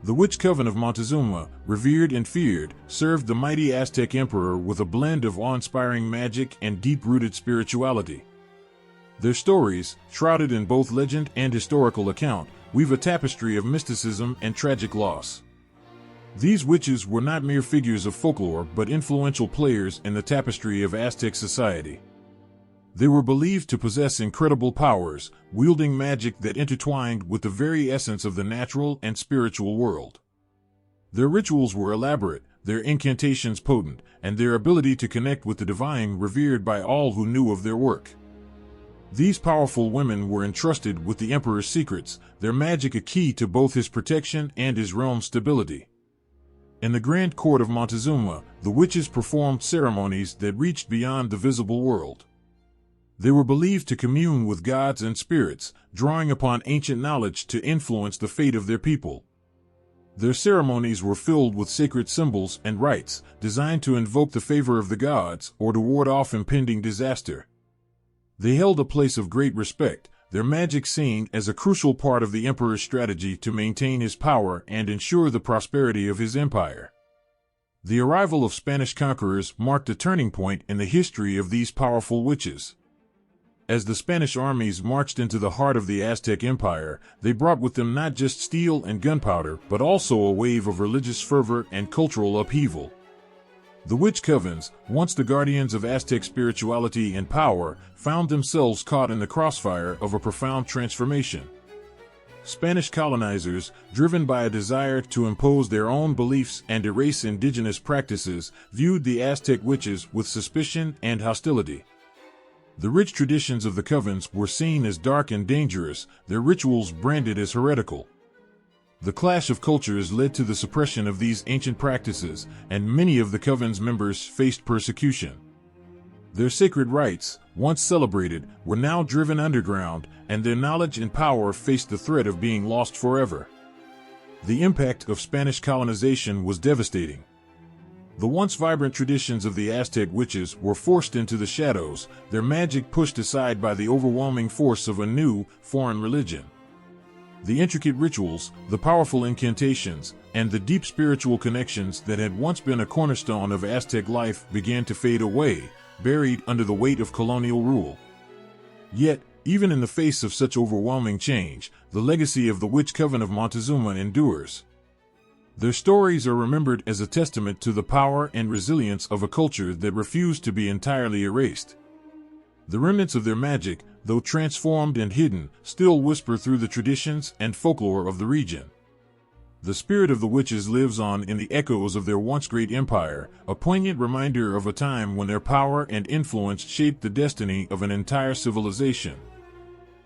The witch coven of Montezuma, revered and feared, served the mighty Aztec emperor with a blend of awe-inspiring magic and deep-rooted spirituality. Their stories, shrouded in both legend and historical account, weave a tapestry of mysticism and tragic loss. These witches were not mere figures of folklore but influential players in the tapestry of Aztec society. They were believed to possess incredible powers, wielding magic that intertwined with the very essence of the natural and spiritual world. Their rituals were elaborate, their incantations potent, and their ability to connect with the divine revered by all who knew of their work. These powerful women were entrusted with the emperor's secrets, their magic a key to both his protection and his realm's stability. In the grand court of Montezuma, the witches performed ceremonies that reached beyond the visible world. They were believed to commune with gods and spirits, drawing upon ancient knowledge to influence the fate of their people. Their ceremonies were filled with sacred symbols and rites, designed to invoke the favor of the gods or to ward off impending disaster. They held a place of great respect, their magic seen as a crucial part of the emperor's strategy to maintain his power and ensure the prosperity of his empire. The arrival of Spanish conquerors marked a turning point in the history of these powerful witches. As the Spanish armies marched into the heart of the Aztec Empire, they brought with them not just steel and gunpowder, but also a wave of religious fervor and cultural upheaval. The witch covens, once the guardians of Aztec spirituality and power, found themselves caught in the crossfire of a profound transformation. Spanish colonizers, driven by a desire to impose their own beliefs and erase indigenous practices, viewed the Aztec witches with suspicion and hostility. The rich traditions of the covens were seen as dark and dangerous, their rituals branded as heretical. The clash of cultures led to the suppression of these ancient practices, and many of the coven's members faced persecution. Their sacred rites, once celebrated, were now driven underground, and their knowledge and power faced the threat of being lost forever. The impact of Spanish colonization was devastating. The once vibrant traditions of the Aztec witches were forced into the shadows, their magic pushed aside by the overwhelming force of a new, foreign religion. The intricate rituals, the powerful incantations, and the deep spiritual connections that had once been a cornerstone of Aztec life began to fade away, buried under the weight of colonial rule. Yet, even in the face of such overwhelming change, the legacy of the witch coven of Montezuma endures. Their stories are remembered as a testament to the power and resilience of a culture that refused to be entirely erased. The remnants of their magic, though transformed and hidden, still whisper through the traditions and folklore of the region. The spirit of the witches lives on in the echoes of their once great empire, a poignant reminder of a time when their power and influence shaped the destiny of an entire civilization.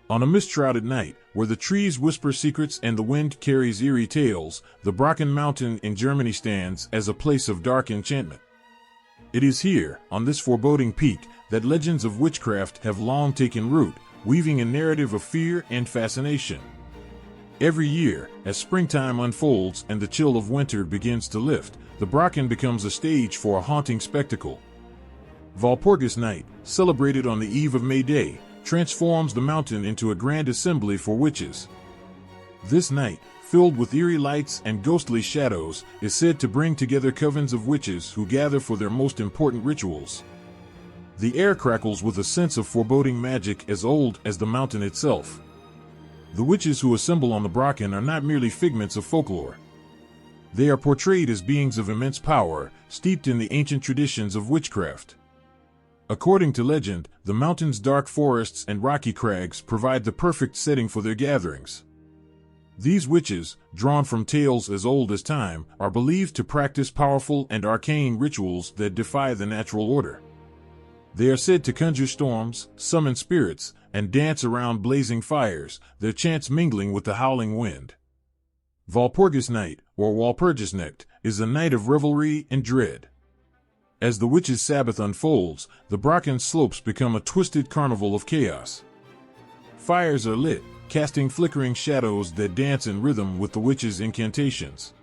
On a mist-shrouded night, where the trees whisper secrets and the wind carries eerie tales, the Brocken Mountain in Germany stands as a place of dark enchantment. It is here, on this foreboding peak, that legends of witchcraft have long taken root, weaving a narrative of fear and fascination. Every year, as springtime unfolds and the chill of winter begins to lift, the Brocken becomes a stage for a haunting spectacle. Walpurgis Night, celebrated on the eve of May Day, transforms the mountain into a grand assembly for witches. This night, filled with eerie lights and ghostly shadows, is said to bring together covens of witches who gather for their most important rituals. The air crackles with a sense of foreboding magic as old as the mountain itself. The witches who assemble on the Brocken are not merely figments of folklore. They are portrayed as beings of immense power, steeped in the ancient traditions of witchcraft. According to legend, the mountain's dark forests and rocky crags provide the perfect setting for their gatherings. These witches, drawn from tales as old as time, are believed to practice powerful and arcane rituals that defy the natural order. They are said to conjure storms, summon spirits, and dance around blazing fires, their chants mingling with the howling wind. Walpurgis Night, or Walpurgisnacht, is a night of revelry and dread. As the witches' Sabbath unfolds, the Brocken slopes become a twisted carnival of chaos. Fires are lit, casting flickering shadows that dance in rhythm with the witches' incantations.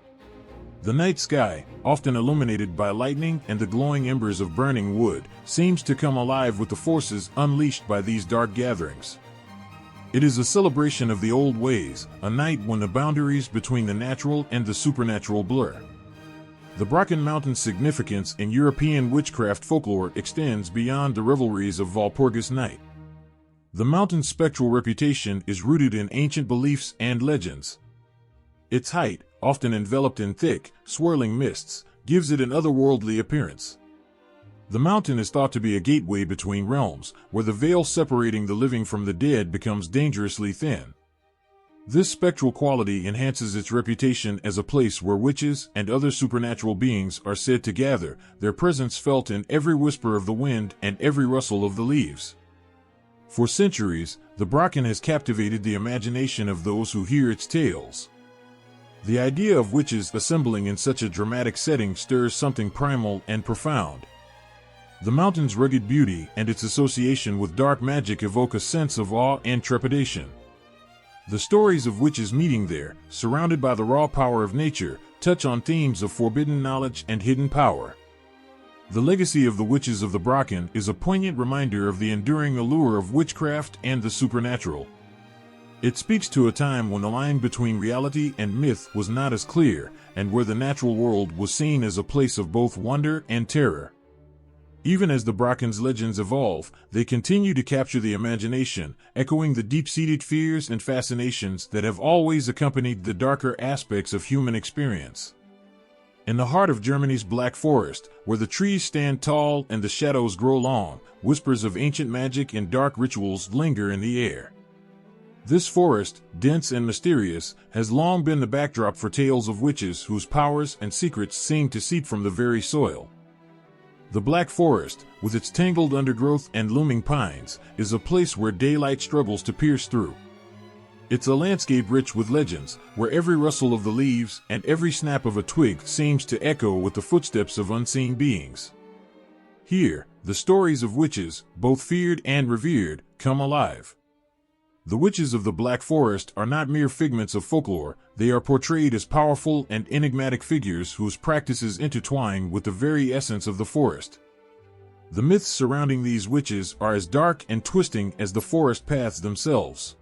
The night sky, often illuminated by lightning and the glowing embers of burning wood, seems to come alive with the forces unleashed by these dark gatherings. It is a celebration of the old ways, a night when the boundaries between the natural and the supernatural blur. The Brocken Mountain's significance in European witchcraft folklore extends beyond the revelries of Walpurgis Night. The mountain's spectral reputation is rooted in ancient beliefs and legends. Its height, often enveloped in thick, swirling mists, gives it an otherworldly appearance. The mountain is thought to be a gateway between realms, where the veil separating the living from the dead becomes dangerously thin. This spectral quality enhances its reputation as a place where witches and other supernatural beings are said to gather, their presence felt in every whisper of the wind and every rustle of the leaves. For centuries, the Brocken has captivated the imagination of those who hear its tales. The idea of witches assembling in such a dramatic setting stirs something primal and profound. The mountain's rugged beauty and its association with dark magic evoke a sense of awe and trepidation. The stories of witches meeting there, surrounded by the raw power of nature, touch on themes of forbidden knowledge and hidden power. The legacy of the witches of the Brocken is a poignant reminder of the enduring allure of witchcraft and the supernatural. It speaks to a time when the line between reality and myth was not as clear, and where the natural world was seen as a place of both wonder and terror. Even as the Brocken's legends evolve, they continue to capture the imagination, echoing the deep-seated fears and fascinations that have always accompanied the darker aspects of human experience. In the heart of Germany's Black Forest, where the trees stand tall and the shadows grow long, whispers of ancient magic and dark rituals linger in the air. This forest, dense and mysterious, has long been the backdrop for tales of witches whose powers and secrets seem to seep from the very soil. The Black Forest, with its tangled undergrowth and looming pines, is a place where daylight struggles to pierce through. It's a landscape rich with legends, where every rustle of the leaves and every snap of a twig seems to echo with the footsteps of unseen beings. Here, the stories of witches, both feared and revered, come alive. The witches of the Black Forest are not mere figments of folklore, they are portrayed as powerful and enigmatic figures whose practices intertwine with the very essence of the forest. The myths surrounding these witches are as dark and twisting as the forest paths themselves.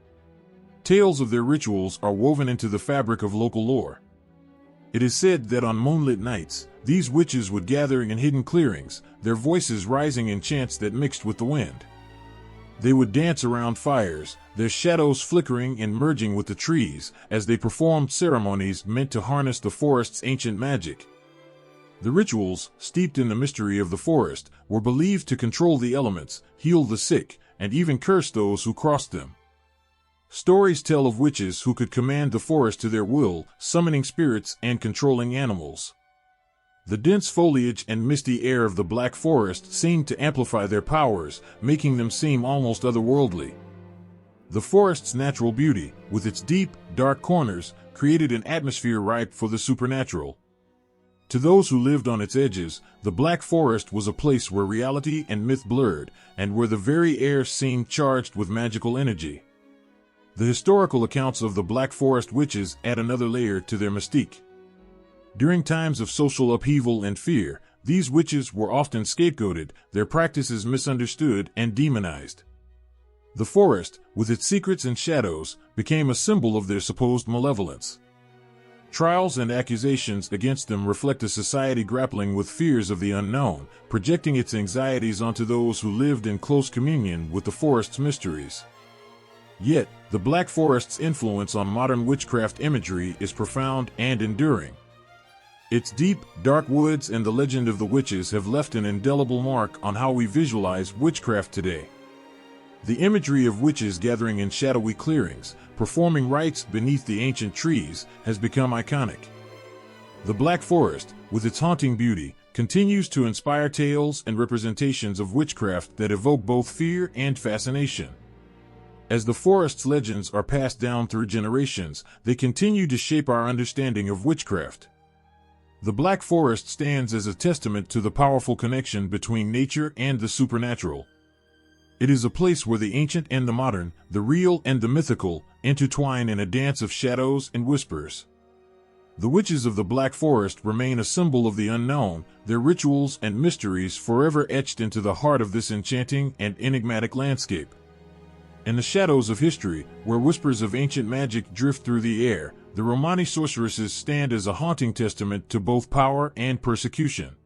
Tales of their rituals are woven into the fabric of local lore. It is said that on moonlit nights, these witches would gather in hidden clearings, their voices rising in chants that mixed with the wind. They would dance around fires, their shadows flickering and merging with the trees, as they performed ceremonies meant to harness the forest's ancient magic. The rituals, steeped in the mystery of the forest, were believed to control the elements, heal the sick, and even curse those who crossed them. Stories tell of witches who could command the forest to their will, summoning spirits and controlling animals. The dense foliage and misty air of the Black Forest seemed to amplify their powers, making them seem almost otherworldly. The forest's natural beauty, with its deep, dark corners, created an atmosphere ripe for the supernatural. To those who lived on its edges, the Black Forest was a place where reality and myth blurred, and where the very air seemed charged with magical energy. The historical accounts of the Black Forest witches add another layer to their mystique. During times of social upheaval and fear, these witches were often scapegoated, their practices misunderstood and demonized. The forest, with its secrets and shadows, became a symbol of their supposed malevolence. Trials and accusations against them reflect a society grappling with fears of the unknown, projecting its anxieties onto those who lived in close communion with the forest's mysteries. Yet, the Black Forest's influence on modern witchcraft imagery is profound and enduring. Its deep, dark woods and the legend of the witches have left an indelible mark on how we visualize witchcraft today. The imagery of witches gathering in shadowy clearings, performing rites beneath the ancient trees, has become iconic. The Black Forest, with its haunting beauty, continues to inspire tales and representations of witchcraft that evoke both fear and fascination. As the forest's legends are passed down through generations, they continue to shape our understanding of witchcraft. The Black Forest stands as a testament to the powerful connection between nature and the supernatural. It is a place where the ancient and the modern, the real and the mythical, intertwine in a dance of shadows and whispers. The witches of the Black Forest remain a symbol of the unknown, their rituals and mysteries forever etched into the heart of this enchanting and enigmatic landscape. In the shadows of history, where whispers of ancient magic drift through the air, the Romani sorceresses stand as a haunting testament to both power and persecution.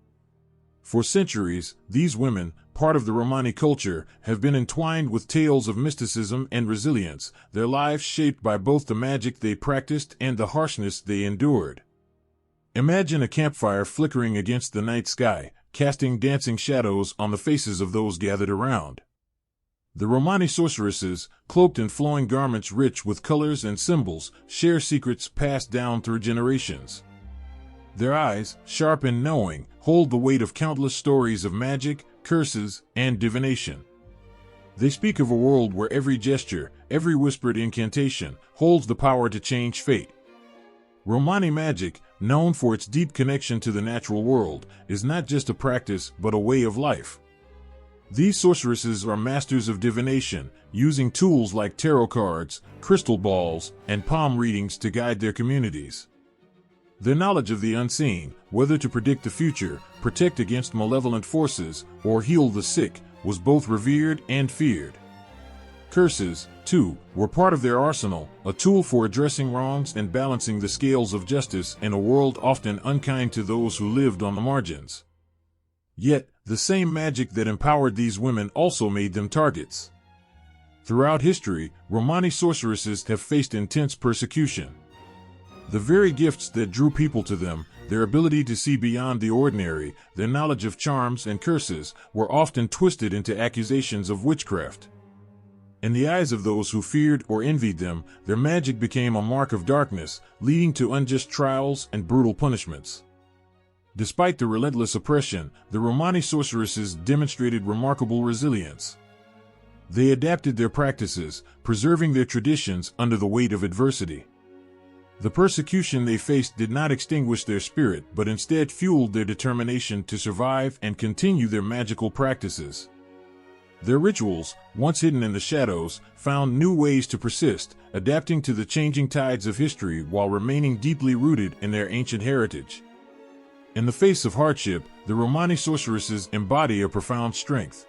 For centuries, these women, part of the Romani culture, have been entwined with tales of mysticism and resilience, their lives shaped by both the magic they practiced and the harshness they endured. Imagine a campfire flickering against the night sky, casting dancing shadows on the faces of those gathered around. The Romani sorceresses, cloaked in flowing garments rich with colors and symbols, share secrets passed down through generations. Their eyes, sharp and knowing, hold the weight of countless stories of magic, curses, and divination. They speak of a world where every gesture, every whispered incantation, holds the power to change fate. Romani magic, known for its deep connection to the natural world, is not just a practice but a way of life. These sorceresses are masters of divination, using tools like tarot cards, crystal balls, and palm readings to guide their communities. Their knowledge of the unseen, whether to predict the future, protect against malevolent forces, or heal the sick, was both revered and feared. Curses, too, were part of their arsenal, a tool for addressing wrongs and balancing the scales of justice in a world often unkind to those who lived on the margins. Yet, the same magic that empowered these women also made them targets. Throughout history, Romani sorceresses have faced intense persecution. The very gifts that drew people to them, their ability to see beyond the ordinary, their knowledge of charms and curses, were often twisted into accusations of witchcraft. In the eyes of those who feared or envied them, their magic became a mark of darkness, leading to unjust trials and brutal punishments. Despite the relentless oppression, the Romani sorceresses demonstrated remarkable resilience. They adapted their practices, preserving their traditions under the weight of adversity. The persecution they faced did not extinguish their spirit, but instead fueled their determination to survive and continue their magical practices. Their rituals, once hidden in the shadows, found new ways to persist, adapting to the changing tides of history while remaining deeply rooted in their ancient heritage. In the face of hardship, the Romani sorceresses embody a profound strength.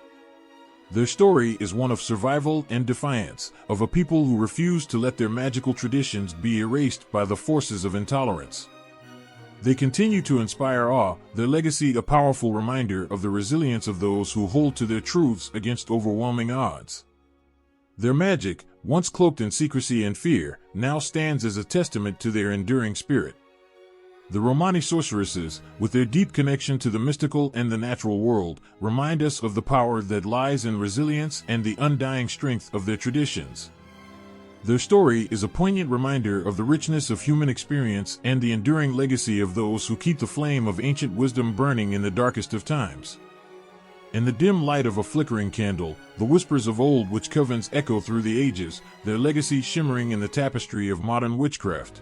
Their story is one of survival and defiance, of a people who refuse to let their magical traditions be erased by the forces of intolerance. They continue to inspire awe, their legacy a powerful reminder of the resilience of those who hold to their truths against overwhelming odds. Their magic, once cloaked in secrecy and fear, now stands as a testament to their enduring spirit. The Romani sorceresses, with their deep connection to the mystical and the natural world, remind us of the power that lies in resilience and the undying strength of their traditions. Their story is a poignant reminder of the richness of human experience and the enduring legacy of those who keep the flame of ancient wisdom burning in the darkest of times. In the dim light of a flickering candle, the whispers of old witch covens echo through the ages, their legacy shimmering in the tapestry of modern witchcraft.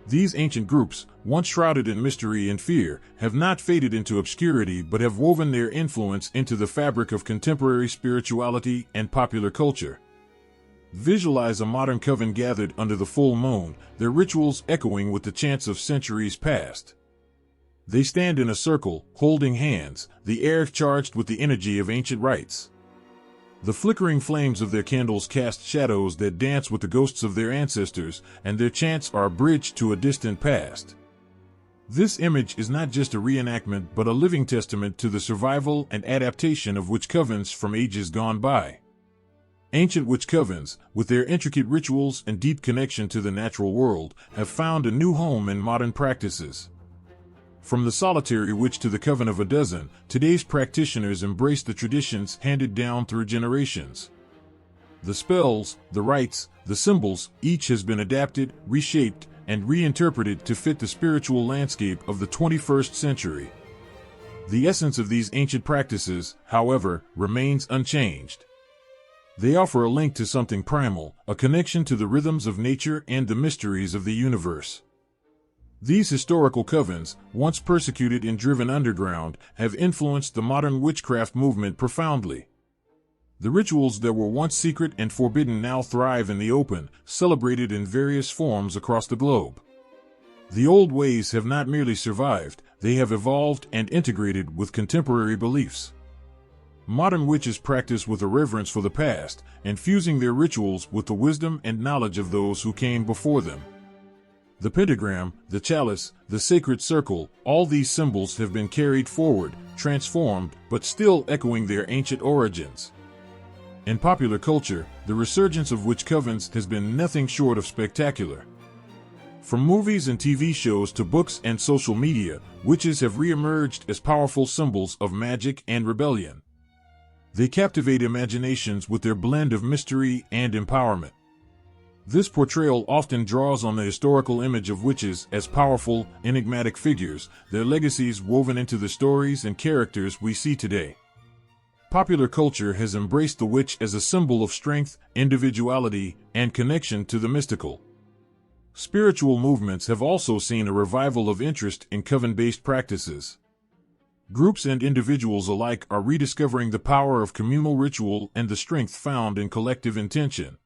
These ancient groups, once shrouded in mystery and fear, have not faded into obscurity but have woven their influence into the fabric of contemporary spirituality and popular culture. Visualize a modern coven gathered under the full moon, their rituals echoing with the chants of centuries past. They stand in a circle, holding hands, the air charged with the energy of ancient rites. The flickering flames of their candles cast shadows that dance with the ghosts of their ancestors, and their chants are a bridge to a distant past. This image is not just a reenactment but a living testament to the survival and adaptation of witch covens from ages gone by. Ancient witch covens, with their intricate rituals and deep connection to the natural world, have found a new home in modern practices. From the solitary witch to the coven of a dozen, today's practitioners embrace the traditions handed down through generations. The spells, the rites, the symbols, each has been adapted, reshaped, and reinterpreted to fit the spiritual landscape of the 21st century. The essence of these ancient practices, however, remains unchanged. They offer a link to something primal, a connection to the rhythms of nature and the mysteries of the universe. These historical covens, once persecuted and driven underground, have influenced the modern witchcraft movement profoundly. The rituals that were once secret and forbidden now thrive in the open, celebrated in various forms across the globe. The old ways have not merely survived, they have evolved and integrated with contemporary beliefs. Modern witches practice with a reverence for the past, infusing their rituals with the wisdom and knowledge of those who came before them. The pentagram, the chalice, the sacred circle, all these symbols have been carried forward, transformed, but still echoing their ancient origins. In popular culture, the resurgence of witch covens has been nothing short of spectacular. From movies and TV shows to books and social media, witches have re-emerged as powerful symbols of magic and rebellion. They captivate imaginations with their blend of mystery and empowerment. This portrayal often draws on the historical image of witches as powerful, enigmatic figures, their legacies woven into the stories and characters we see today. Popular culture has embraced the witch as a symbol of strength, individuality, and connection to the mystical. Spiritual movements have also seen a revival of interest in coven-based practices. Groups and individuals alike are rediscovering the power of communal ritual and the strength found in collective intention.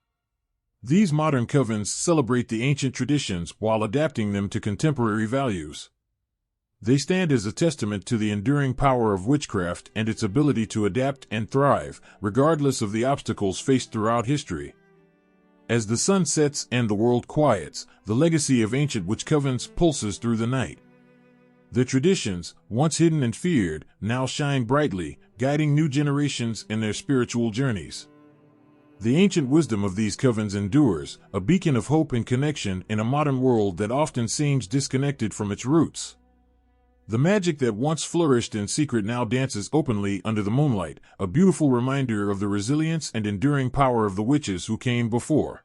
These modern covens celebrate the ancient traditions while adapting them to contemporary values. They stand as a testament to the enduring power of witchcraft and its ability to adapt and thrive, regardless of the obstacles faced throughout history. As the sun sets and the world quiets, the legacy of ancient witch covens pulses through the night. The traditions, once hidden and feared, now shine brightly, guiding new generations in their spiritual journeys. The ancient wisdom of these covens endures, a beacon of hope and connection in a modern world that often seems disconnected from its roots. The magic that once flourished in secret now dances openly under the moonlight, a beautiful reminder of the resilience and enduring power of the witches who came before.